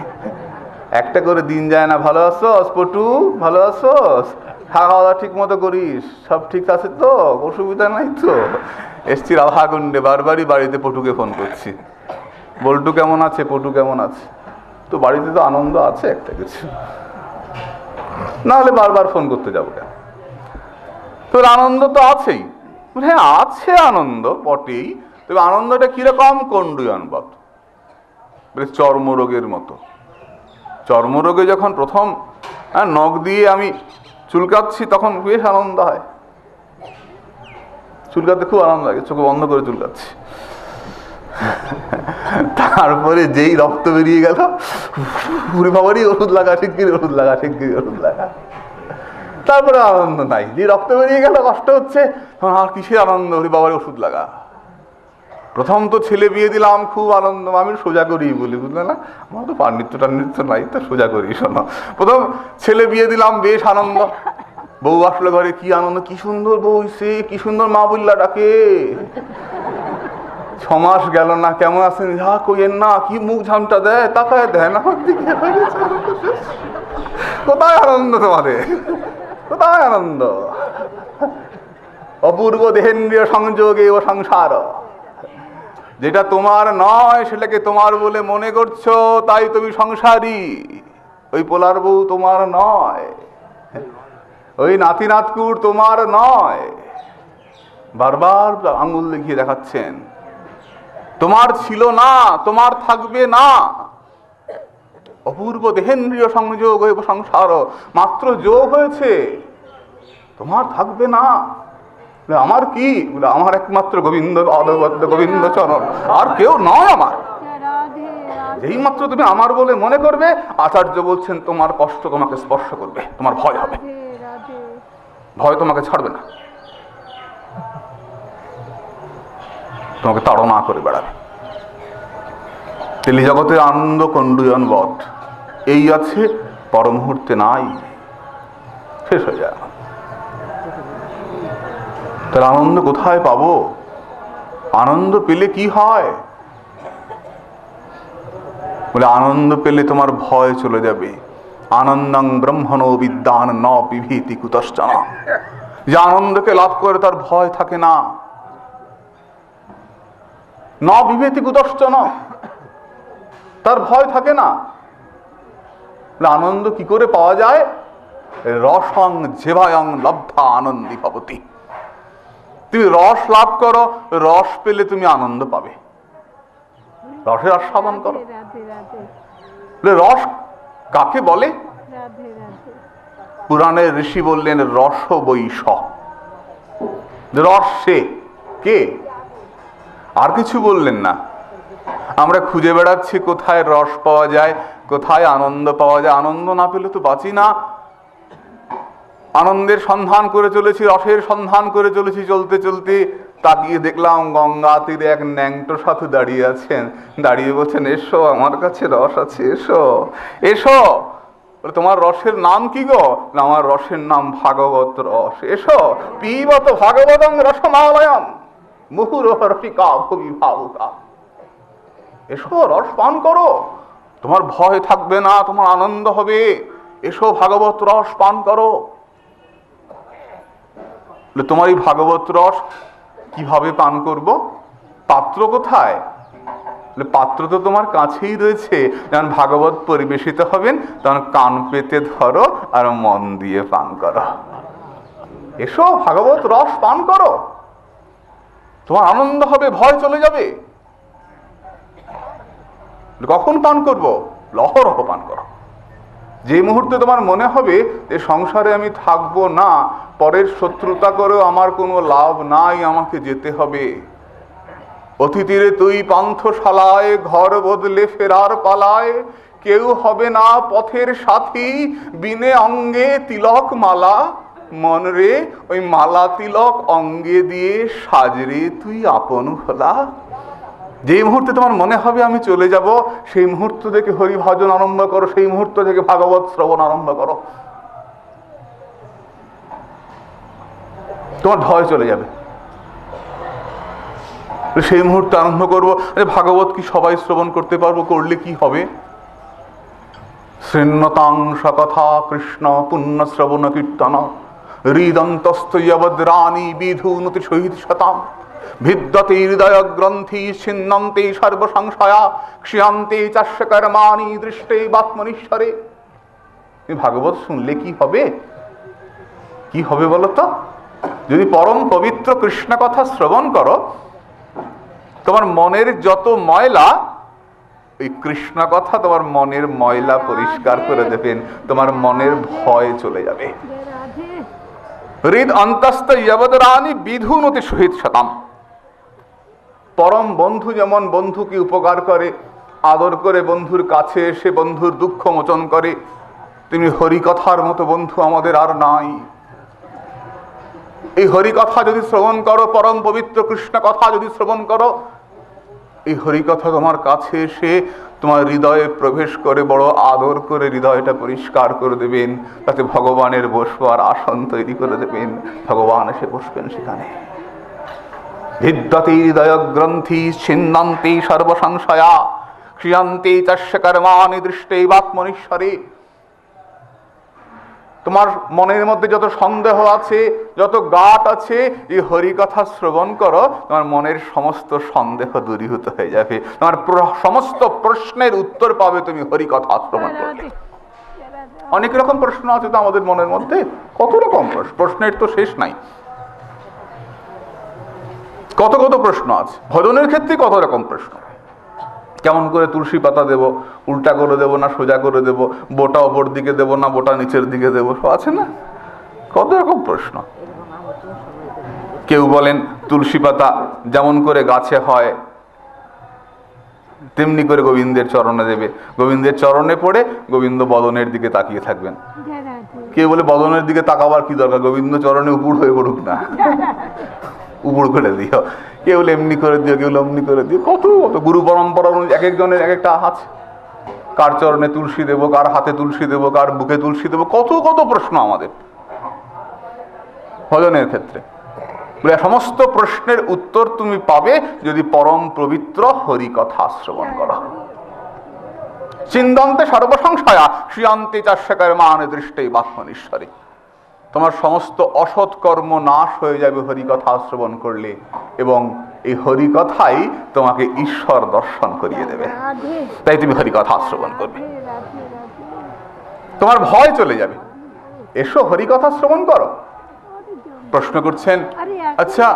একটা করে দিন যায় না। ভালো আছোস পটু? ভালো আছোস? খাওয়া দাওয়া ঠিক মতো করিস? সব ঠিক আছে তো? অসুবিধা নাই তো? এসছি রাধাগুন্ডে, বারবারই বাড়িতে পটুকে ফোন করছি, বল্টু কেমন আছে, পটু কেমন আছে? তো বাড়িতে তো আনন্দ আছে একটা কিছু, না হলে বারবার ফোন করতে যাবো কেন? তোর আনন্দ তো আছেই। হ্যাঁ আছে আনন্দ বটেই, তবে আনন্দটা কিরকম? কণ্ডুয়ন বধ, চর্মরোগের মতো। চর্মরোগে যখন প্রথম নখ দিয়ে আমি চুলকাচ্ছি তখন বেশ আনন্দ হয়, চুলকাতে খুব আনন্দ লাগে, চোখ বন্ধ করে চুলকাচ্ছি। তারপরে যেই রক্ত বেরিয়ে গেল, পুরি বাবারই ওষুধ লাগা, শিগগিরি ওষুধ লাগা, শিগগিরি ওষুধ লাগা। তারপরে আনন্দ নাই। যে রক্ত বেরিয়ে গেল, কষ্ট হচ্ছে, তখন আর কিসের আনন্দ? পুরি বাবারই ওষুধ লাগা। প্রথম তো ছেলে বিয়ে দিলাম, খুব আনন্দ, আমি সোজা করি বলি, বুঝলে না? আমার তো পাণ্ডিত্য টাণ্ডিত্য নাই, তো সোজা করি। শোনো, প্রথম ছেলে বিয়ে দিলাম, বেশ আনন্দ। বউ আসলো ঘরে, কি আনন্দ, কি সুন্দর বউ হইছে, কি সুন্দর মা বললা ডাকে। 6 মাস গেল না, কেমন আছেন? যা কইেন না, কি মুখ ঝামটা দেয়, তাকায় দেয় না আমার দিকে। কোথায় আনন্দ তোমাদের? কোথায় আনন্দ? অপূর্ব দেহেন্দ্রীয় সংযোগে ও সংসার। যেটা তোমার নয় সেটাকে তোমার বলে মনে করছো, তাই তুমি সংসারী। ওই পোলার বউ তোমার নয়, ওই নাতি নাতকুর তোমার নয়। বারবার আঙ্গুল দেখিয়ে দেখাচ্ছেন তোমার ছিল না, তোমার থাকবে না। অপূর্ব দেহেন্দ্রীয় সংযোগ হইব সংসার, মাত্র যোগ হয়েছে, তোমার থাকবে না। আমার কি? আমার একমাত্র গোবিন্দ, গোবিন্দ চরণ, আর কেউ নয় আমার। যেই মাত্র তুমি আমার বলে মনে করবে, আচার্য বলছেন তোমার কষ্ট তোমাকে স্পর্শ করবে, তোমার ভয় হবে, ভয় তোমাকে ছাড়বে না, তোমাকে তাড়না করে বেড়াবে। তেলি জগতে আনন্দ কণ্ডুয়ন বধ, এই আছে, পর মুহূর্তে নাই, শেষ হয়ে যায়। তার আনন্দ কোথায় পাবো? আনন্দ পেলে কি হয়? বলে আনন্দ পেলে তোমার ভয় চলে যাবে। আনন্দং ব্রহ্মণো বিদ্যান ন বিভীতি কুতশ্চন। যে আনন্দকে লাভ করে তার ভয় থাকে না। ন বিভীতি কুতশ্চন, তার ভয় থাকে না। আনন্দ কি করে পাওয়া যায়? রসং যেভায়ং লব্ধা আনন্দী ভবতি। তুমি রস লাভ করো, রস পেলে তুমি আনন্দ পাবে, রসের আস্বাদন করো। রস কাকে বলে? পুরাণের ঋষি বললেন রস বৈষ। রস সে কে? আর কিছু বললেন না। আমরা খুঁজে বেড়াচ্ছি কোথায় রস পাওয়া যায়, কোথায় আনন্দ পাওয়া যায়। আনন্দ না পেলে তো বাঁচি না। আনন্দের সন্ধান করে চলেছি, রসের সন্ধান করে চলেছি, চলতে চলতে তাকিয়ে দেখলাম গঙ্গা তীরে এক ন্যাংটো সাধু দাঁড়িয়ে আছেন, দাঁড়িয়ে বলছেন, এসো আমার কাছে রস আছে, এসো এসো। তোমার রসের নাম কি গো? না, আমার রসের নাম ভাগবত রস। এসো পিবত ভাগবতং রসমালয়ম মুহুরহ রসিকা ভুবি ভাবুকা। এসো রস পান করো, তোমার ভয় থাকবে না, তোমার আনন্দ হবে। এসো ভাগবত রস পান করো। তোমার এই ভাগবত রস কিভাবে পান করব? পাত্র কোথায়? পাত্র তো তোমার কাছেই রয়েছে। যখন ভাগবত পরিবেশিত হবেন তখন কান পেতে ধরো আর মন দিয়ে পান করো। এসো ভাগবত রস পান করো, তোমার আনন্দ হবে, ভয় চলে যাবে। কখন পান করব? লহরহ পান করো। যে মুহূর্তে তোমার মনে হবে যে সংসারে আমি থাকবো না, পরের শত্রুতা করেও আমার কোনো লাভ নাই, আমাকে যেতে হবে, অতিথিরে তুই পান্থশালায়, ঘর বদলে ফেরার পালায়, কেউ হবে না পথের সাথী, বিনে অঙ্গে তিলক মালা, মন রে ওই মালা তিলক অঙ্গে দিয়ে সাজরে তুই আপন ভোলা। যে মুহূর্তে তোমার মনে হবে আমি চলে যাব, সেই মুহূর্ত থেকে হরি ভজন আরম্ভ করো, সেই মুহূর্ত থেকে ভাগবত শ্রবণ আরম্ভ করো, তোমার ভয় চলে যাবে। সেই মুহূর্তে আরম্ভ করবো। ভাগবত কি সবাই শ্রবণ করতে পারবো? করলে কি হবে? শৃণ্যতাং সকথা কৃষ্ণ পুণ্য শ্রবণ কীর্তন হৃদন্তস্তবদ্রাণী বিধুনতি সহিত শতাম ভিদ্যতে হৃদয় গ্রন্থি ছিন্নন্তে সর্বসংশয়া ক্ষিয়ন্তে চাস্য কর্মাণি দৃষ্টে বাত্মনীশ্বরে। ভাগবত শুনলে কি হবে? কি হবে বলো তো? যদি পরম পবিত্র কৃষ্ণ কথা শ্রবণ করো, তোমার মনের যত ময়লা, এই কৃষ্ণ কথা তোমার মনের ময়লা পরিষ্কার করে দেবেন, তোমার মনের ভয় চলে যাবে। হৃদ অন্তস্থ যবদরানি বিধুনতি সহিত শতাম। পরম বন্ধু যেমন বন্ধুকে উপকার করে, আদর করে বন্ধুর কাছে এসে বন্ধুর দুঃখ মোচন করে, তুমি হরিকথার মতো বন্ধু আমাদের আর নাই। এই হরিকথা যদি শ্রবণ করো, পরম পবিত্র কৃষ্ণ কথা যদি শ্রবণ করো, এই হরিকথা তোমার কাছে এসে তোমার হৃদয়ে প্রবেশ করে বড় আদর করে হৃদয়টা পরিষ্কার করে দেবেন, তাতে ভগবানের বসবার আসন তৈরি করে দেবেন, ভগবান এসে বসবেন সেখানে। হৃদ্যতে হৃদয় গ্রন্থি ছিন্নন্তে সর্বসংশয়া ক্ষিয়ন্তে চাস্য কর্মাণি দৃষ্টে বাত্মনীশ্বরে। তোমার মনের মধ্যে যত সন্দেহ আছে, যত গাঁট আছে, এই হরিকথা শ্রবণ করো, তোমার মনের সমস্ত সন্দেহ দূরীভূত হয়ে যাবে, তোমার সমস্ত প্রশ্নের উত্তর পাবে তুমি হরিকথা শ্রবণ করলে। অনেক রকম প্রশ্ন আছে তো আমাদের মনের মধ্যে, কত রকম প্রশ্নের তো শেষ নাই। কত কত প্রশ্ন আছে ভজনের ক্ষেত্রে, কত রকম প্রশ্ন। কেমন করে তুলসী পাতা দেব, উল্টা করে দেব না সোজা করে দেব, বোটা ওপর দিকে দেব না বোটা নিচের দিকে দেব, সব আছে না, কত রকম প্রশ্ন। কেউ বলেন তুলসী পাতা যেমন করে গাছে হয় তেমনি করে গোবিন্দের চরণে দেবে, গোবিন্দের চরণে পড়ে গোবিন্দ বদনের দিকে তাকিয়ে থাকবেন। কেউ বলে বদনের দিকে তাকাবার কি দরকার, গোবিন্দ চরণে উপুড় হয়ে পড়ুক না, উপুড় করে দিও। কেউ বলে এমনি করে দিও, কেউ অমনি করে দিও, কত কত গুরু পরম্পরা এক একজনের এক একটা আছে, কার চরণে তুলসী দেবো, কার হাতে তুলসী দেবো, কার বুকে তুলসী দেবো, কত কত প্রশ্ন আমাদের ভজনের ক্ষেত্রে। সমস্ত প্রশ্নের উত্তর তুমি পাবে যদি পরম পবিত্র হরিকথা শ্রবণ করো। চিন্তন্তে সর্বসংশয়া শ্রিয়ন্তে চাস্য কর্মাণি দৃষ্টে বাত্মনীশ্বরে। তোমার সমস্ত অসৎ কর্ম নাশ হয়ে যাবে হরিকথা শ্রবণ করলে, এবং এই হরিকথাই তোমাকে ঈশ্বর দর্শন করিয়ে দেবে। তাই তুমি হরিকথা শ্রবণ করবে, তোমার ভয় চলে যাবে। এসো হরিকথা শ্রবণ করো। প্রশ্ন করছেন, আচ্ছা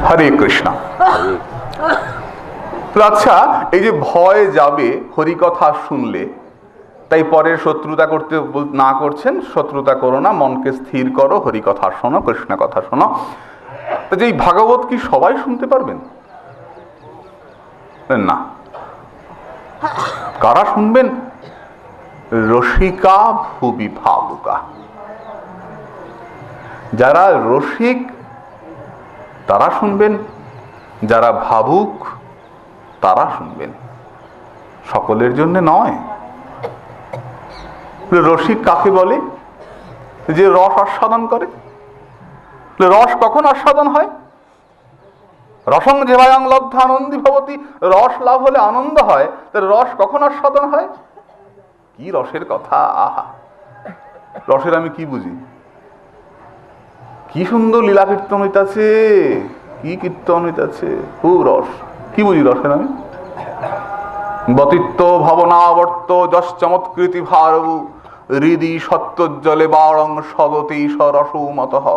হরে কৃষ্ণ। আচ্ছা এই যে ভয় যাবে হরিকথা শুনলে, তাই পরের শত্রুতা করতে না করছেন, শত্রুতা করো না, মনকে স্থির করো, হরিকথা শোনো, কৃষ্ণ কথা শোনো। তা যে ভাগবত কি সবাই শুনতে পারবেন? না। কারা শুনবেন? রসিকা ভুবি ভাবুকা। যারা রসিক তারা শুনবেন, যারা ভাবুক তারা শুনবেন, সকলের জন্য নয়। রসিক কাকে বলে? যে রস আস্বাদন করে। রস কখন আস্বাদন হয়? রসং যেবায়ং লব্ধ আনন্দী ভবতি। রস লাভ হলে আনন্দ হয়, রস কখন আস্বাদন হয়? কি রসের কথা! আহা, রসের আমি কি বুঝি? কি সুন্দর লীলা কীর্তন হইতাছে, কি কীর্তন হইতাছে, খুব রস। কি বুঝি রসের আমি? বতিত্ব ভাবনাবর্ত যশ চমৎকৃতি ভারবু হৃদি সত্যজ্জলে বারং সদতি সরসমতঃ।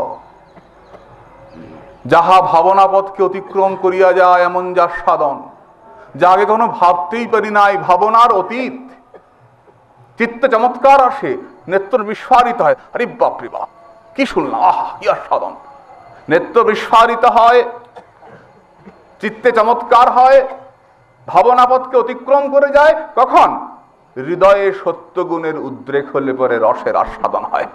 যাহা ভাবনা পথকে অতিক্রম করিয়া যায় এমন যা সাধন, যা আগে কখনো ভাবতেই পারি নাই, ভাবনার অতীত। চিত্তে চমৎকার আসে, নেত্র বিস্ফারিত হয়, আরে বাপরে বাপ কি শুনলাম, আহা কি আস্বাদন। নেত্র বিস্ফারিত হয়, চিত্তে চমৎকার হয়, ভাবনা পথকে অতিক্রম করে যায়। কখন? হৃদয়ে সত্যগুণের উদ্রেক হলে পরে রসের আস্বাদন হয়।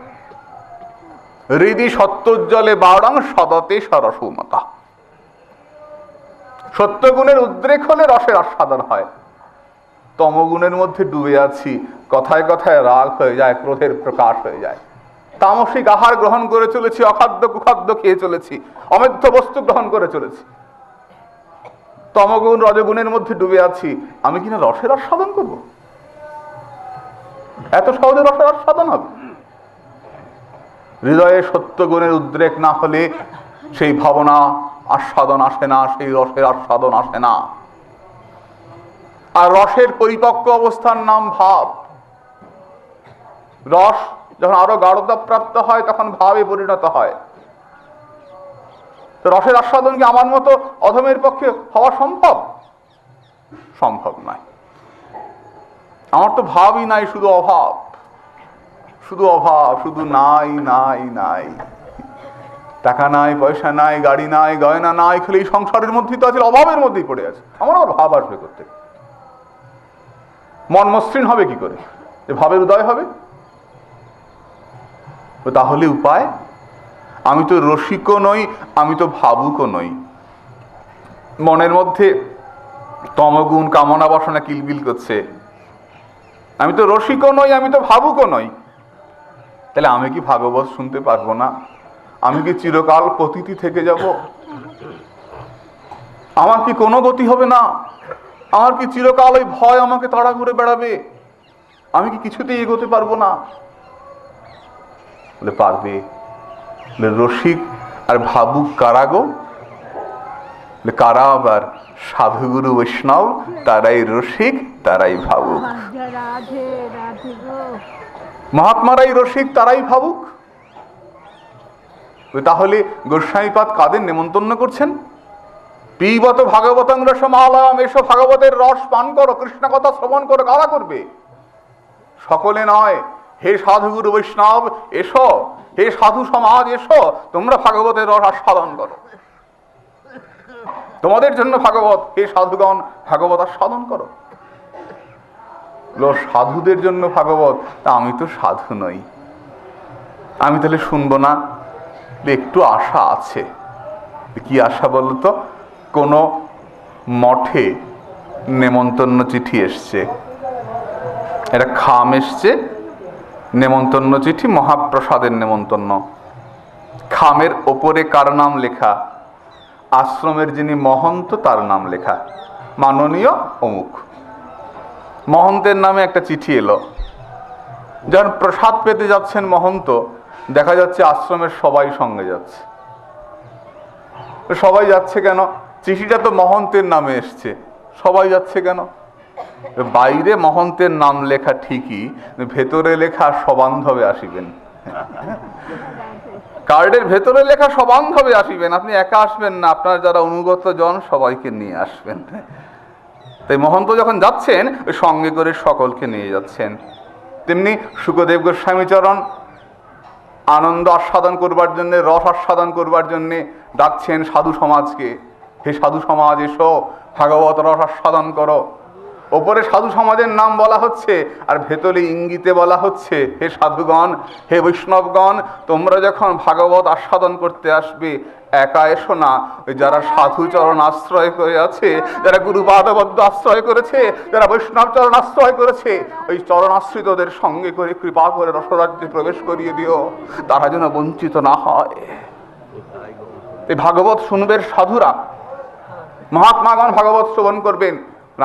হৃদি সত্যজ্জলে বারং সদতে সরসমতা। সত্যগুণের উদ্রেক হলে রসের আস্বাদন হয়। তমগুণের মধ্যে ডুবে আছি, কথায় কথায় রাগ হয়ে যায়, ক্রোধের প্রকাশ হয়ে যায়। তামসিক আহার গ্রহণ করে চলেছি, অখাদ্য কুখাদ্য খেয়ে চলেছি, অমেধ্য বস্তু গ্রহণ করে চলেছি। তমগুণ রজগুণের মধ্যে ডুবে আছি, আমি কিনা রসের আস্বাদন করব? এত সহজে রসের আস্বাদন হবে? হৃদয়ে সত্যগুণের উদ্রেক না হলে সেই ভাবনা আস্বাদন আসে না, সেই রসের আস্বাদন আসে না। আর রসের পরিপক্ক অবস্থার নাম ভাব। রস যখন আরো গাঢ়তা প্রাপ্ত হয় তখন ভাবে পরিণত হয়। তো রসের আস্বাদন কি আমার মতো অধমের পক্ষে হওয়া সম্ভব? সম্ভব নয়। আমার তো ভাবই নাই, শুধু অভাব, শুধু অভাব, শুধু নাই নাই নাই। টাকা নাই, পয়সা নাই, গাড়ি নাই, গয়না নাই, খালি এই সংসারের মধ্যেই তো আছে, অভাবের মধ্যেই পড়ে আছে। আমার আবার ভাব আসবে করতে, মন মসৃণ হবে কি করে? যে ভাবের উদয় হবে। তাহলে উপায়? আমি তো রসিকও নই, আমি তো ভাবুকও নই। মনের মধ্যে তমগুণ কামনা বাসনা কিলবিল করছে। আমি তো রসিকও নই, আমি তো ভাবুকও নই। তাহলে আমি কি ভাগবত শুনতে পারবো না? আমি কি চিরকাল পতিতি থেকে যাব? আমার কি কোনো গতি হবে না? আমার কি চিরকাল ওই ভয় আমাকে তাড়া করে বেড়াবে? আমি কি কিছুতেই এগোতে পারবো না? বলে পারবে। রসিক আর ভাবুক কারা গো? কারা? আবার সাধুগুরু বৈষ্ণব, তারাই রসিক, তারাই ভাবুক। মহাত্মারাই রসিক, তারাই ভাবুক। তাহলে গোস্বামীপাদ কাদের নেমন্তন্ন করছেন? পিবত ভাগবতং রসমালাম, এসো ভাগবতের রস পান করো, কৃষ্ণ কথা শ্রবণ করো। কারা করবে? সকলে নয়। হে সাধুগুরু বৈষ্ণব এসো, হে সাধু সমাজ এসো, তোমরা ভাগবতের রস আস্বাদন করো। তোমাদের জন্য ভাগবত, হে সাধুগণ ভাগবত আস্বাদন করো। সাধুদের জন্য ভাগবত, তা আমি তো সাধু নই, আমি তাহলে শুনবো না? একটু আশা আছে। কি আশা বলতো? কোন মঠে নেমন্তন্ন চিঠি এসছে, এটা খাম এসছে, নেমন্তন্ন চিঠি, মহাপ্রসাদের নেমন্তন্ন। খামের ওপরে কার নাম লেখা? আশ্রমের যিনি মহন্ত তার নাম লেখা, মাননীয় অমুক। মহন্তের নামে একটা চিঠি এলো। যখন প্রসাদ পেতে যাচ্ছেন মহন্ত, দেখা যাচ্ছে আশ্রমের সবাই সঙ্গে যাচ্ছে। সবাই যাচ্ছে কেন? চিঠিটা তো মহন্তের নামে এসছে, সবাই যাচ্ছে কেন? বাইরে মহন্তের নাম লেখা ঠিকই, ভেতরে লেখা সবান্ধবে আসিবেন। কার্ডের ভেতরে লেখা সবান্ধবে আসিবেন, আপনি একা আসবেন না, আপনার যারা অনুগত জন সবাইকে নিয়ে আসবেন। তাই মহন্ত যখন যাচ্ছেন সঙ্গে করে সকলকে নিয়ে যাচ্ছেন। তেমনি শুকদেব গোস্বামী চরণ আনন্দ আস্বাদন করবার জন্যে, রস আস্বাদন করবার জন্যে ডাকছেন সাধু সমাজকে। হে সাধু সমাজ এসো, ভাগবত রস আস্বাদন করো। ওপরে সাধু সমাজের নাম বলা হচ্ছে, আর ভেতরে ইঙ্গিতে বলা হচ্ছে, হে সাধুগণ, হে বৈষ্ণবগণ, তোমরা যখন ভাগবত আস্বাদন করতে আসবে, একা এসো না। ওই যারা সাধু চরণ আশ্রয় করে আছে, যারা গুরুপাদবদ্ধ আশ্রয় করেছে, যারা বৈষ্ণব চরণ আশ্রয় করেছে, ওই চরণ আশ্রিতদের সঙ্গে করে কৃপা করে রসরাজ্যে প্রবেশ করিয়ে দিও, তারা যেন বঞ্চিত না হয়। এই ভাগবত শুনবেন সাধুরা, মহাত্মাগণ ভাগবত শ্রবণ করবেন।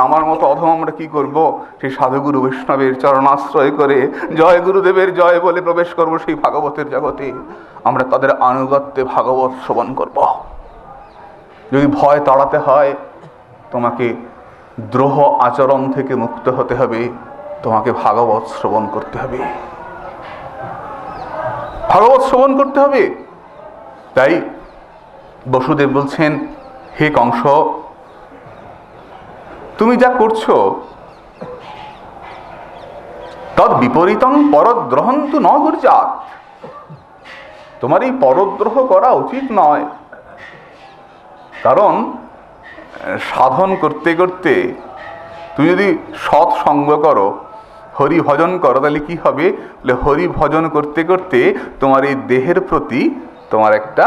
আমার মতো অধম আমরা কি করব? সেই সাধুগুরু বৈষ্ণবের চরণাশ্রয় করে জয় গুরুদেবের জয় বলে প্রবেশ করব সেই ভাগবতের জগতে। আমরা তাদের আনুগত্যে ভাগবত শ্রবণ করব। যদি ভয় তাড়াতে হয়, তোমাকে দ্রোহ আচরণ থেকে মুক্ত হতে হবে, তোমাকে ভাগবত শ্রবণ করতে হবে, ভাগবত শ্রবণ করতে হবে। তাই বসুদেব বলছেন, হে কংস, তুমি যা করছো তদ বিপরীতং পরদ্রোহন্তু ন গুর্জাত, তোমার এই পরদ্রোহ করা উচিত নয়। কারণ সাধন করতে করতে তুমি যদি সৎ সঙ্গ করো, হরি ভজন করো, তাহলে কি হবে? হরি ভজন করতে করতে তোমার এই দেহের প্রতি তোমার একটা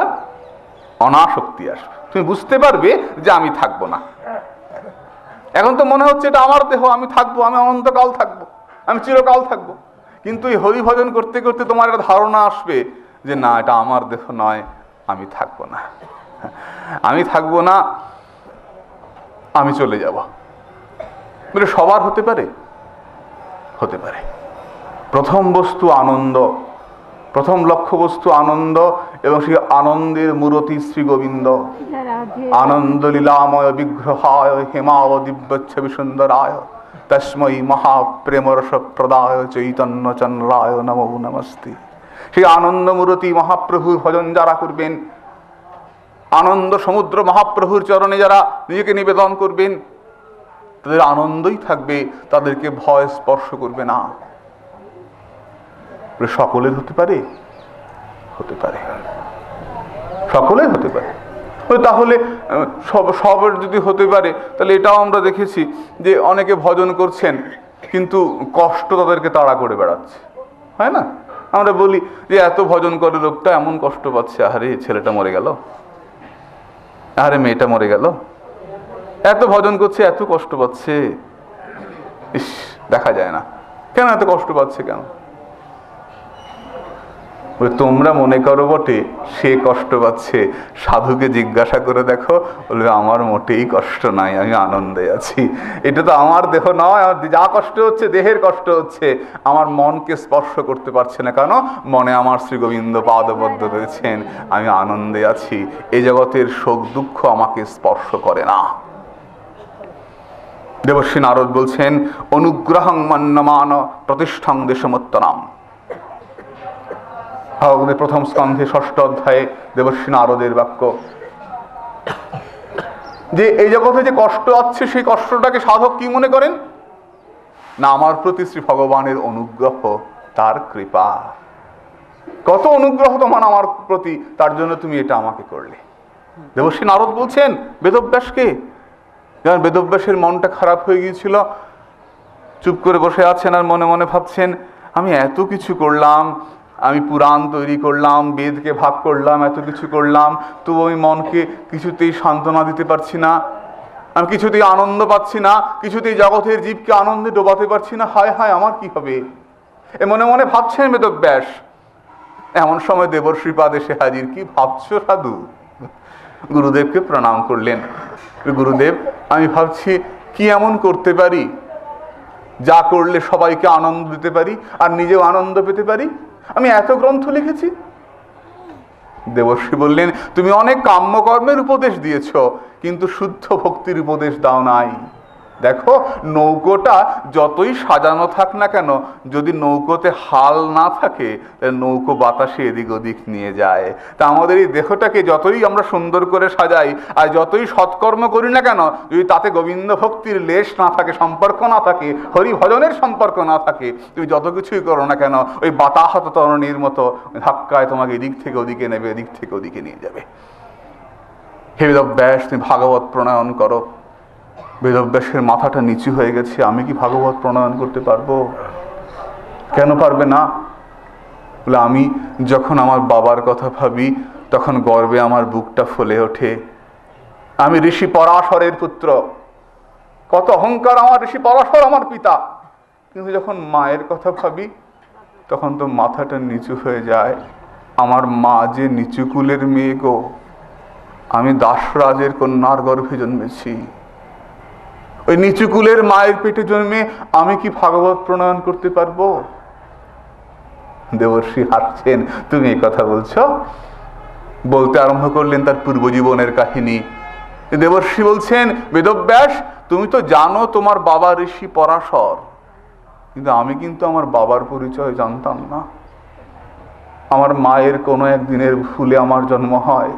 অনাসক্তি আসবে। তুমি বুঝতে পারবে যে আমি থাকবো না। এখন তো মনে হচ্ছে এটা আমার দেহ, আমি থাকবো, আমি অনন্তকাল থাকবো, আমি চিরকাল থাকবো। কিন্তু এই হরি ভজন করতে করতে তোমার একটা ধারণা আসবে যে না, এটা আমার দেহ নয়, আমি থাকবো না, আমি থাকবো না, আমি চলে যাব। বলে সবার হতে পারে? হতে পারে। প্রথম বস্তু আনন্দ, প্রথম লক্ষ্য বস্তু আনন্দ, এবং সেই আনন্দের মূরতি শ্রী গোবিন্দ। আনন্দ লীলাময় বিগ্রহায় হেমাব দিব্যচ্ছবি সুন্দরায় তস্মৈ মহাপ্রেমরস প্রদায় চৈতন্য চন্দ্রায় নমো নমস্তে। সেই আনন্দ মূরতি মহাপ্রভুর ভজন যারা করবেন, আনন্দ সমুদ্র মহাপ্রভুর চরণে যারা নিজেকে নিবেদন করবেন, তাদের আনন্দই থাকবে, তাদেরকে ভয় স্পর্শ করবে না। সকলের হতে পারে? হতে পারে, সকলের হতে পারে। তাহলে সবার যদি হতে পারে, তাহলে এটাও আমরা দেখেছি যে অনেকে ভজন করছেন কিন্তু কষ্ট তাদেরকে তাড়া করে বেড়াচ্ছে, হয় না? আমরা বলি যে এত ভজন করে লোকটা এমন কষ্ট পাচ্ছে, আরে ছেলেটা মরে গেল, আরে মেয়েটা মরে গেল, এত ভজন করছে এত কষ্ট পাচ্ছে, ইস দেখা যায় না, কেন এত কষ্ট পাচ্ছে কেন? তোমরা মনে করো বটে সে কষ্ট পাচ্ছে, সাধুকে জিজ্ঞাসা করে দেখো, বলবে আমার মোটেই কষ্ট নাই, আমি আনন্দে আছি। এটা তো আমার দেহ নয়, আমার যা কষ্ট হচ্ছে দেহের কষ্ট হচ্ছে, আমার মনকে স্পর্শ করতে পারছে না। কেন? মনে আমার শ্রী গোবিন্দ পাদবদ্ধ রয়েছেন, আমি আনন্দে আছি, এই জগতের শোক দুঃখ আমাকে স্পর্শ করে না। দেবর্ষী নারদ বলছেন, অনুগ্রহং মন্যমান প্রতিষ্ঠাং দেশমোত্তরাম। ভাগবতের প্রথম স্কন্ধে ৬ষ্ঠ অধ্যায়ে দেবর্ষী নারদের বাক্য, যে এই জগতে যে কষ্ট আছে সেই কষ্টটাকে সাধক কি মনে করেন? না, আমার প্রতি শ্রী ভগবানের অনুগ্রহ, তার কৃপা। কত অনুগ্রহ তোমার আমার প্রতি, তার জন্য তুমি এটা আমাকে করলে। দেবর্ষী নারদ বলছেন বেদব্যাসকে, যেমন বেদব্যাসের মনটা খারাপ হয়ে গিয়েছিল, চুপ করে বসে আছেন আর মনে মনে ভাবছেন, আমি এত কিছু করলাম, আমি পুরাণ তৈরি করলাম, বেদকে ভাগ করলাম, এত কিছু করলাম, তো ওই মনকে কিছুতেই সান্ত্বনা দিতে পারছি না, আমি কিছুতেই আনন্দ পাচ্ছি না, কিছুতেই জগতের জীবকে আনন্দে ডোবাতে পারছি না, হায় হায় আমার কি হবে, এ মনে মনে ভাবছেন বেদব্যাস। এমন সময় দেবর্ষীপাদ এসে হাজির। কি ভাবছো সাধু? গুরুদেবকে প্রণাম করলেন। গুরুদেব, আমি ভাবছি কি এমন করতে পারি যা করলে সবাইকে আনন্দ দিতে পারি আর নিজেও আনন্দ পেতে পারি? আমি এত গ্রন্থ লিখেছি। দেবর্ষী বললেন, তুমি অনেক কাম্যকর্মের উপদেশ দিয়েছ, কিন্তু শুদ্ধ ভক্তির উপদেশ দাও নাই। দেখো, নৌকোটা যতই সাজানো থাক না কেন, যদি নৌকোতে হাল না থাকে, নৌকো বাতাসে এদিক ওদিক নিয়ে যায়। তা আমাদের এই দেহটাকে যতই আমরা সুন্দর করে সাজাই আর যতই সৎকর্ম করি না কেন, যদি তাতে গোবিন্দ ভক্তির লেশ না থাকে, সম্পর্ক না থাকে, হরি ভজনের সম্পর্ক না থাকে, তুমি যত কিছুই করো না কেন, ওই বাতাহত তরণীর মতো ধাক্কায় তোমাকে এদিক থেকে ওদিকে নেবে, এদিক থেকে ওদিকে নিয়ে যাবে। হে বেদব্যাস, তুমি ভাগবত প্রণয়ন করো। বেদব্যাসের মাথাটা নিচু হয়ে গেছে, আমি কি ভাগবত প্রণয়ন করতে পারবো? কেন পারবে না? বলে, আমি যখন আমার বাবার কথা ভাবি তখন গর্বে আমার বুকটা ফুলে ওঠে। আমি ঋষি পরাশরের পুত্র, কত অহংকার আমার, ঋষি পরাশর আমার পিতা। কিন্তু যখন মায়ের কথা ভাবি তখন তো মাথাটা নিচু হয়ে যায়। আমার মা যে নিচু কুলের মেয়ে গো, আমি দাসরাজের কন্যার গর্ভে জন্মেছি। ওই নিচু কুলের মায়ের পেটে জন্মে আমি কি ভাগবত প্রণয়ন করতে পারবো? দেবর্ষি হাসছেন, তুমি এই কথা বলছো? বলতে আরম্ভ করলেন তার পূর্বজীবনের কাহিনী। দেবর্ষি বলছেন, বেদব্যাস, তুমি তো জানো তোমার বাবা ঋষি পরাশর, কিন্তু আমি কিন্তু আমার বাবার পরিচয় জানতাম না। আমার মায়ের কোনো একদিনের ভুলে আমার জন্ম হয়।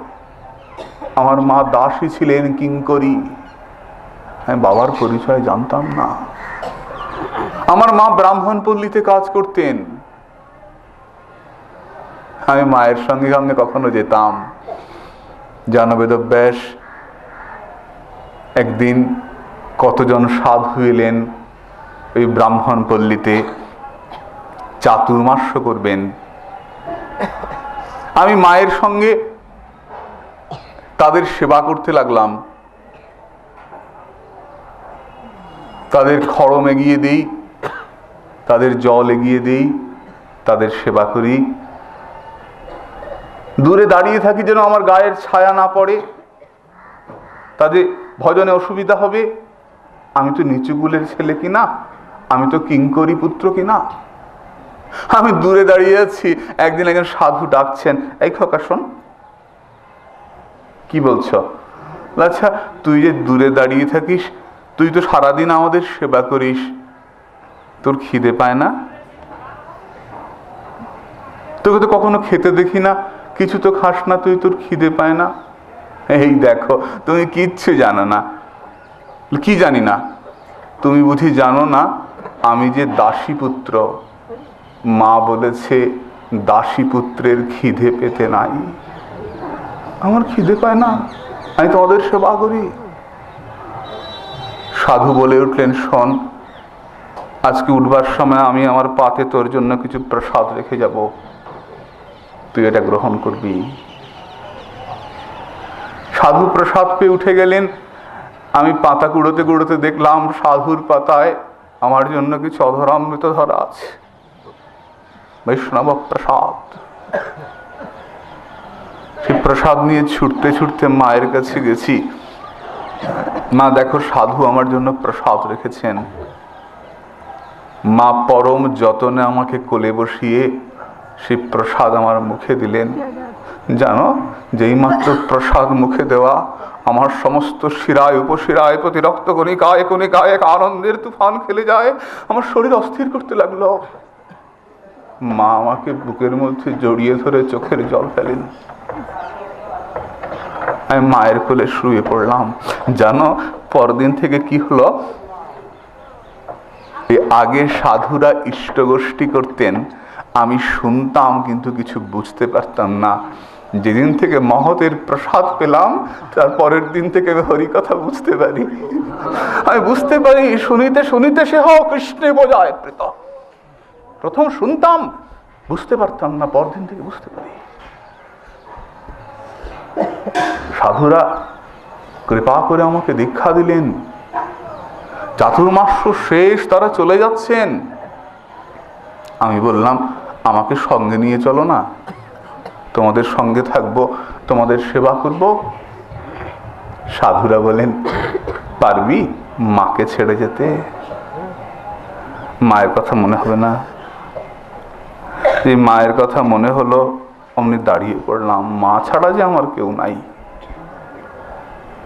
আমার মা দাসী ছিলেন, কিঙ্করী। আমি বাবার পরিচয় জানতাম না। আমার মা ব্রাহ্মণ পল্লীতে কাজ করতেন। আমি মায়ের সঙ্গে সঙ্গে কখনো যেতাম। জানো বেদব্যাস, একদিন কতজন সাধু এলেন ওই ব্রাহ্মণ পল্লীতে, চাতুর্মাস্য করবেন। আমি মায়ের সঙ্গে তাদের সেবা করতে লাগলাম। তাদের খড়ম এগিয়ে দিই, তাদের জল এগিয়ে দিই, তাদের সেবা করি। দূরে দাঁড়িয়ে থাকি যেন আমার গায়ের ছায়া না পড়ে, তাদের ভজনে অসুবিধা হবে। আমি তো নিচু কুলের ছেলে কিনা, আমি তো কিঙ্করী পুত্র কিনা। আমি দূরে দাঁড়িয়ে আছি, একদিন একজন সাধু ডাকছেন, এই খোকা শোন। কি বলছো? আচ্ছা, তুই যে দূরে দাঁড়িয়ে থাকিস, তুই তো সারাদিন আমাদের সেবা করিস, তোর খিদে পায় না? তোকে তো কখনো খেতে দেখি না, কিছু তো খাস না তুই, তোর খিদে পায় না? এই দেখো, তুমি কিচ্ছু জানো না। কি জানি না? তুমি বুঝি জানো না আমি যে দাসী পুত্র। মা বলেছে দাসী পুত্রের খিদে পেতে নাই। আমার খিদে পায় না, আমি তোমাদের সেবা করি। সাধু বলে উঠলেন, শোন, আজকে উঠবার সময় আমি আমার পাতে তোর জন্য কিছু প্রসাদ রেখে যাব, তুই এটা গ্রহণ করবি। সাধু প্রসাদ পেয়ে উঠে গেলেন। আমি পাতা কুড়োতে কুড়োতে দেখলাম সাধুর পাতায় আমার জন্য কিছু অধরামৃত ধরা আছে, বৈষ্ণব প্রসাদ। সেই প্রসাদ নিয়ে ছুটতে ছুটতে মায়ের কাছে গেছি। মা দেখো, সাধু আমার জন্য প্রসাদ রেখেছেন। মা পরম যতনে আমাকে কোলে বসিয়ে সেই প্রসাদ আমার মুখে দিলেন। জানো, যেই মাত্র প্রসাদ মুখে দেওয়া, আমার সমস্ত শিরায় উপশিরায় প্রতি রক্ত কণিকায় কণিকায় এক আনন্দের তুফান খেলে যায়। আমার শরীর অস্থির করতে লাগলো। মা আমাকে বুকের মধ্যে জড়িয়ে ধরে চোখের জল ফেলেন। আমি মায়ের কোলে শুয়ে পড়লাম। জানো, পরদিন থেকে কি হলো? আগে সাধুরা ইষ্টগোষ্ঠী করতেন, আমি শুনতাম কিন্তু কিছু বুঝতে পারতাম না। যেদিন থেকে মহতের প্রসাদ পেলাম, তার পরের দিন থেকে আমি হরিকথা বুঝতে পারি। আমি বুঝতে পারি, শুনিতে শুনিতে সে হোক কৃষ্ণে বোঝায় প্রীত। প্রথম শুনতাম, বুঝতে পারতাম না, পরদিন থেকে বুঝতে পারি। সাধুরা কৃপা করে আমাকে দীক্ষা দিলেন। চাতুর্মাস্য শেষ, তারা চলে যাচ্ছেন। আমি বললাম, আমাকে সঙ্গে নিয়ে চলো না, তোমাদের সঙ্গে থাকবো, তোমাদের সেবা করব। সাধুরা বলেন, পারবি মাকে ছেড়ে যেতে? মায়ের কথা মনে হবে না? এই মায়ের কথা মনে হলো, অমনি দাঁড়িয়ে পড়লাম। মা ছাড়া যে আমার কেউ নাই,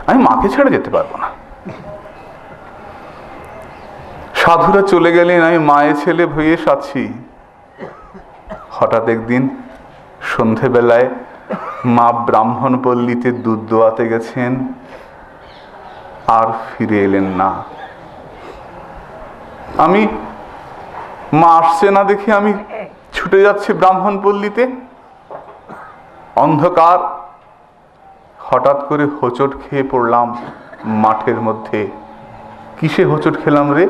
আমি মাকে ছেড়ে যেতে পারবো না। সাধুরা চলে গেলেন, আমি মায়ের ছেলে ভয়ে আছি। হঠাৎ একদিন সন্ধেবেলায় মা ব্রাহ্মণ পল্লীতে দুধ দোয়াতে গেছেন, আর ফিরে এলেন না। আমি মা আসছে না দেখে আমি ছুটে যাচ্ছি ব্রাহ্মণ পল্লীতে। অন্ধকার হঠাৎ করে হোঁচট খেয়ে পড়লাম মাঠের মধ্যে। কিসে হোঁচট খেলাম রে?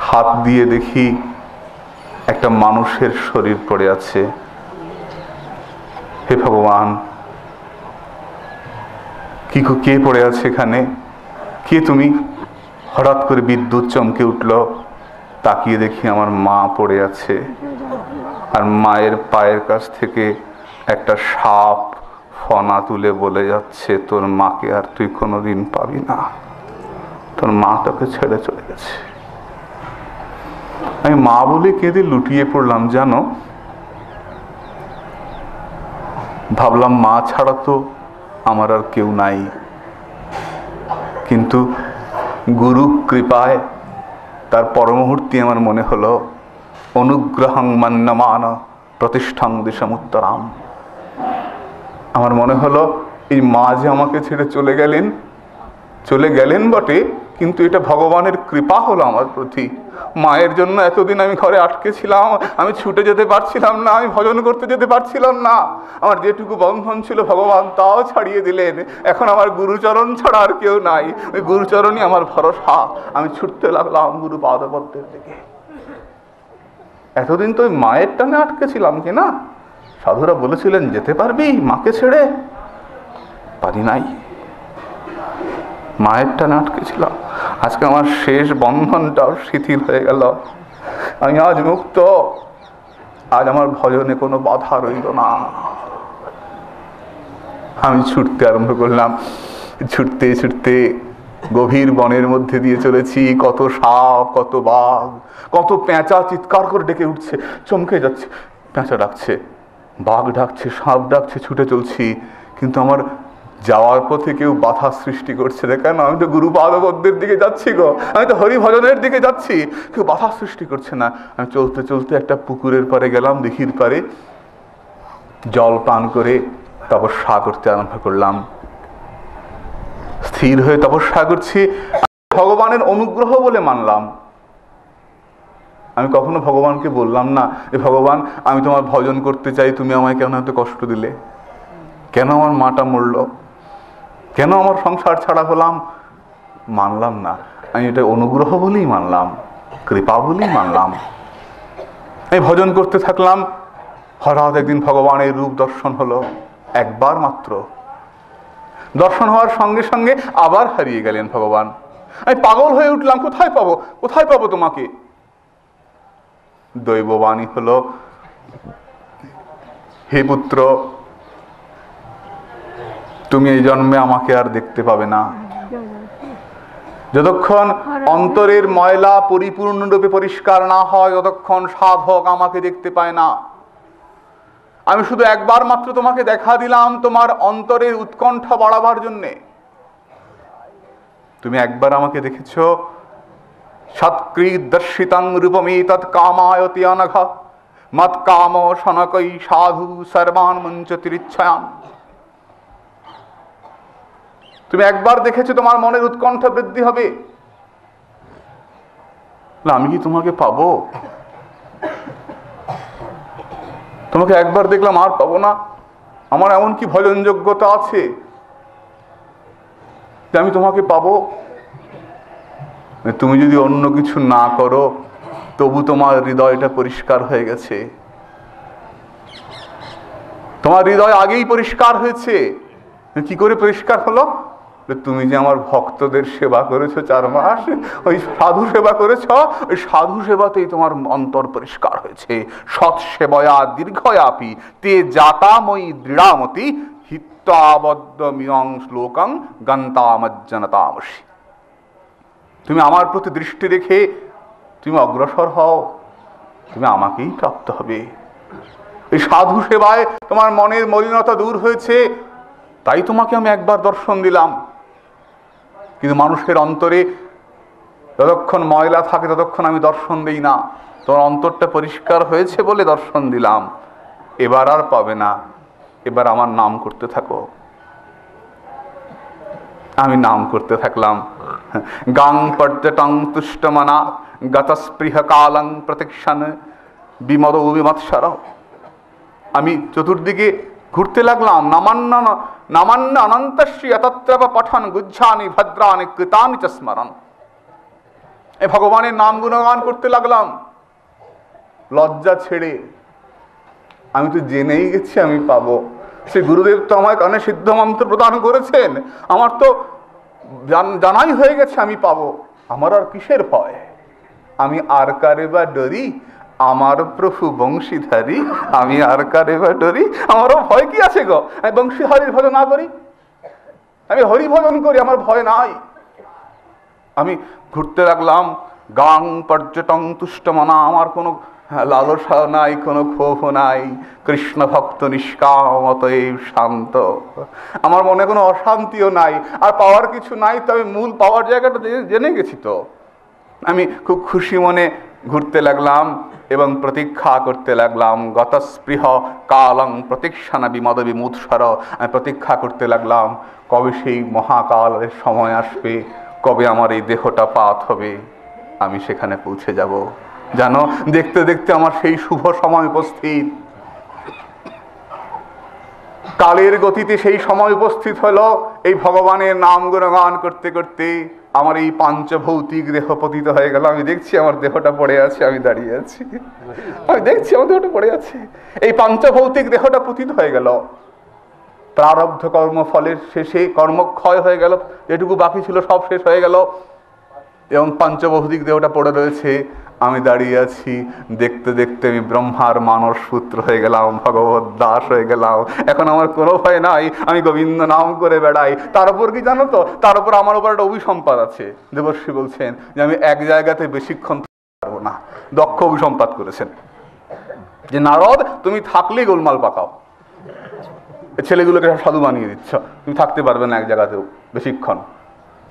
হাত দিয়ে দেখি একটা মানুষের শরীর পড়ে আছে। হে ভগবান, কে পড়ে আছে এখানে? কে তুমি? হঠাৎ করে বিদ্যুৎ চমকে উঠল। তাকিয়ে দেখি আমার মা পড়ে আছে, আর মায়ের পায়ের কাছ থেকে একটা সাপ ফনা তুলে বলে যাচ্ছে, তোর মাকে আর তুই কোনোদিন পাবি না, তোর মা তোকে ছেড়ে চলে গেছে। আমি মা বলে কেঁদে লুটিয়ে পড়লাম জানো। ভাবলাম মা ছাড়া তো আমার আর কেউ নাই, কিন্তু গুরু কৃপায় তার পরমুহূর্তে আমার মনে হলো অনুগ্রহং মান্যমান প্রতিষ্ঠাং দিশামুত্তরাম। আমার মনে হলো এই মা যে আমাকে ছেড়ে চলে গেলেন বটে, কিন্তু এটা ভগবানের কৃপা হলো আমার প্রতি। মায়ের জন্য এতদিন আমি ঘরে আটকে ছিলাম, আমি ছুটে যেতে পারছিলাম না, আমি ভজন করতে যেতে পারছিলাম না। আমার যেটুকু বন্ধন ছিল ভগবান তাও ছাড়িয়ে দিলেন। এখন আমার গুরুচরণ ছাড়া আর কেউ নাই, ওই গুরুচরণই আমার ভরসা। আমি ছুটতে লাগলাম গুরু পাদপদ্মের দিকে। এতদিন তো ওই মায়ের টানে আটকে ছিলাম কিনা। সাধুরা বলেছিলেন যেতে পারবি মাকে ছেড়ে, পারি নাই, মায়ের টানে আটকে ছিলাম। আজকে আমার শেষ বন্ধনটাও শিথিল হয়ে গেল, আমি আজ মুক্ত। আজ আমার ভজনে কোনো বাধা রইল না। আমি ছুটতে আরম্ভ করলাম। ছুটতে ছুটতে গভীর বনের মধ্যে দিয়ে চলেছি। কত সাপ, কত বাঘ, কত পেঁচা চিৎকার করে ডেকে উঠছে, চমকে যাচ্ছে। পেঁচা ডাকছে, বাঘ ডাকছে, সাপ ডাকছে, ছুটে চলছি। কিন্তু আমার যাওয়ার পথে কেউ বাধা সৃষ্টি করছে না। কেন? আমি তো গুরু পাদপদ্মের দিকে যাচ্ছি গো, আমি তো হরিভজনের দিকে যাচ্ছি, কেউ বাধা সৃষ্টি করছে না। আমি চলতে চলতে একটা পুকুরের পাড়ে গেলাম, দিঘির পাড়ে জল পান করে তপস্যা করতে আরম্ভ করলাম। স্থির হয়ে তপস্যা করছি, ভগবানের অনুগ্রহ বলে মানলাম। আমি কখনো ভগবানকে বললাম না যে ভগবান আমি তোমার ভজন করতে চাই, তুমি আমায় কেন এত কষ্ট দিলে, কেন আমার মাটা মরল, কেন আমার সংসার ছাড়া হলাম। মানলাম না, আমি এটা অনুগ্রহ বলেই মানলাম, কৃপা বলেই মানলাম। আমি ভজন করতে থাকলাম। হঠাৎ একদিন ভগবানের রূপ দর্শন হলো, একবার মাত্র। দর্শন হওয়ার সঙ্গে সঙ্গে আবার হারিয়ে গেলেন ভগবান। আমি পাগল হয়ে উঠলাম, কোথায় পাবো তোমাকে। দৈববাণী হলো, হে পুত্র, তুমি এই জন্মে আমাকে আর দেখতে পাবে না। যতক্ষণ অন্তরের ময়লা পরিপূর্ণরূপে পরিষ্কার না হয় ততক্ষণ সাধক আমাকে দেখতে পায় না। আমি শুধু একবার মাত্র তোমাকে দেখা দিলাম তোমার অন্তরের উৎকণ্ঠা বাড়াবার জন্যে। তুমি একবার আমাকে দেখেছো। সৎকৃত দর্শিতং রূপমে তৎ কামায়তি অনঘ মত কাম সনকৈ সাধু সর্বান মঞ্চতিরিচ্ছয়াম। তুমি একবার দেখেছো, তোমার মনের উৎকণ্ঠা বৃদ্ধি হবে। আমি কি তোমাকে পাবো? তোমাকে একবার দেখলাম আর পাবো না? আমার এমন কি ভজন যোগ্যতা আছে যে আমি তোমাকে পাবো? তুমি যদি অন্য কিছু না করো তবু তোমার হৃদয়টা পরিষ্কার হয়ে গেছে। তোমার হৃদয় আগেই পরিষ্কার হয়েছে। কি করে পরিষ্কার হলো? তুমি যে আমার ভক্তদের সেবা করেছো 4 মাস, ওই সাধু সেবা করেছ, ওই সাধু সেবাতেই তোমার অন্তর পরিষ্কার হয়েছে। সৎ সেবয়া দীর্ঘয়াপি তে জাতাময়ী দৃঢ়ামতি হিত্বাবদ্ধ মিয়ং শ্লোকং গন্তামজ্জনতামসি। তুমি আমার প্রতি দৃষ্টি রেখে তুমি অগ্রসর হও, তুমি আমাকেই প্রাপ্ত হবে। এই সাধু সেবায় তোমার মনের মলিনতা দূর হয়েছে, তাই তোমাকে আমি একবার দর্শন দিলাম। কিন্তু মানুষের অন্তরে যতক্ষণ ময়লা থাকে ততক্ষণ আমি দর্শন দিই না। তোমার অন্তরটা পরিষ্কার হয়েছে বলে দর্শন দিলাম। এবার আর পাবে না, এবার আমার নাম করতে থাকো। আমি নাম করতে থাকলাম। গাং পর্যটং তুষ্টমনা গতস্পৃহ কালং প্রতীক্ষণ বিমদ বিমৎসর। আমি চতুর্দিকে ঘুরতে লাগলাম। নামান্য নামান্য অনন্তস্য তত্রব পঠন গুজ্জানি ভদ্রানি কৃতানি চ স্মরণ। এই ভগবানের নাম গুণগান করতে লাগলাম লজ্জা ছেড়ে। আমি তো জেনেই গেছি আমি পাবো। সে গুরুদেব তো আমার কানে সিদ্ধ মন্ত্র প্রদান করেছেন, আমার তো জানাই হয়ে গেছে আমি পাবো। আমার আর কিসের ভয়? আমি আর কারে বা ডরি? আমার প্রভু বংশীধারী, আমি আর কারে বা ডরি? আমারও ভয় কি আছে গো? আমি বংশীধারীর ভজন না করি, আমি হরি ভজন করি, আমার ভয় নাই। আমি ঘুরতে লাগলাম। গাং পর্যটন তুষ্টমনা, আমার কোনো লালসা নাই, কোনো ক্ষোভ নাই। কৃষ্ণ ভক্ত নিষ্কাম অতএব শান্ত, আমার মনে কোনো অশান্তিও নাই। আর পাওয়ার কিছু নাই, তবে মূল পাওয়ার জায়গাটা জেনে গেছি তো। আমি খুব খুশি মনে ঘুরতে লাগলাম এবং প্রতীক্ষা করতে লাগলাম। গতস্পৃহ কালং প্রতীক্ষানা বিমদ বিমুৎসর, আমি প্রতীক্ষা করতে লাগলাম কবে সেই মহাকালের সময় আসবে, কবে আমার এই দেহটা পাত হবে, আমি সেখানে পৌঁছে যাব। জানো, দেখতে দেখতে আমার সেই শুভ সময় উপস্থিত। কালের গতিতে সেই সময় উপস্থিত হলো। এই ভগবানের নাম গুণগান করতে করতে আমার এই পাঞ্চভৌতিক দেহ পতিত হয়ে গেল। আমি দেখছি আমার দেহটা পড়ে আছে, আমি দাঁড়িয়ে আছি, আমি দেখছি আমার দেহটা পড়ে আছে। এই পাঞ্চভৌতিক দেহটা পতিত হয়ে গেল। প্রারব্ধ কর্ম ফলের শেষে কর্মক্ষয় হয়ে গেল, যেটুকু বাকি ছিল সব শেষ হয়ে গেল এবং পাঞ্চভৌতিক দেহটা পড়ে রয়েছে। আমি দাঁড়িয়ে আছি, দেখতে দেখতে আমি ব্রহ্মার মানস পুত্র হয়ে গেলাম, ভগবত দাস হয়ে গেলাম। এখন আমার কোনো ভয় নাই, আমি গোবিন্দ নাম করে বেড়াই। তার উপর কি জানো তো, তার উপর আমার উপর একটা অভিসম্পাদ আছে। দেবর্ষী বলছেন যে আমি এক জায়গাতে বেশিক্ষণ পারবো না। দক্ষ অভিসম্পাদ করেছেন যে নারদ, তুমি থাকলেই গোলমাল পাকাও, ছেলেগুলোকে সাধু বানিয়ে দিচ্ছ, তুমি থাকতে পারবে না এক জায়গাতেও বেশিক্ষণ।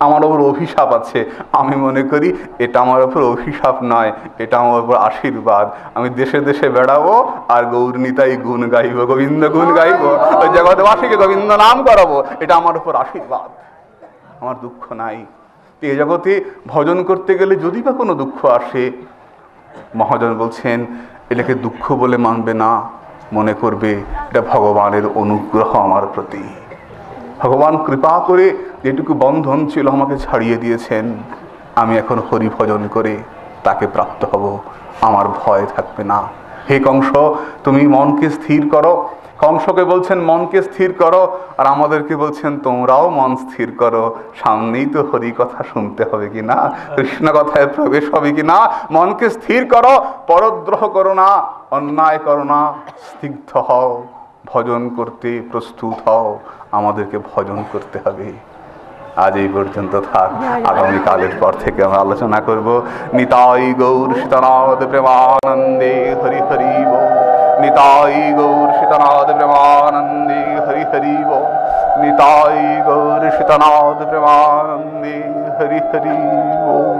আমার ওপর অভিশাপ আছে। আমি মনে করি এটা আমার ওপর অভিশাপ নয়, এটা আমার ওপর আশীর্বাদ। আমি দেশে দেশে বেড়াবো আর গৌরনীতাই গুণ গাইব, গোবিন্দ গুণ গাইব, ওই জগৎবাসীকে গোবিন্দ নাম করাবো, এটা আমার ওপর আশীর্বাদ। আমার দুঃখ নাই। এই জগতে ভজন করতে গেলে যদি বা কোনো দুঃখ আসে, মহাজন বলছেন এটাকে দুঃখ বলে মানবে না, মনে করবে এটা ভগবানের অনুগ্রহ আমার প্রতি। ভগবান কৃপা করে যেটুকু বন্ধন ছিল আমাকে ছাড়িয়ে দিয়েছেন। আমি এখন হরি ভজন করে তাকে প্রাপ্ত হব, আমার ভয় থাকবে না। হে কংস, তুমি মনকে স্থির করো। কংসকে বলছেন মনকে স্থির করো, আর আমাদেরকে বলছেন তোমরাও মন স্থির করো। সামনেই তো হরি কথা শুনতে হবে কি না, কৃষ্ণ কথায় প্রবেশ হবে কি না। মনকে স্থির করো, পরদ্রোহ করো না, অন্যায় করো না, স্নিগ্ধ হও, ভজন করতে প্রস্তুত হও। আমাদেরকে ভজন করতে হবে। আজ এই পর্যন্ত থাক, আগামীকালের পর থেকে আমরা আলোচনা করব। নিতাই গৌর সীতানাথ প্রেমানন্দে হরি হরি বল। নিতাই গৌর সীতানাথ প্রেমানন্দে হরি হরি বল। নিতাই গৌর সীতানাথ প্রেমানন্দে হরি হরি বল।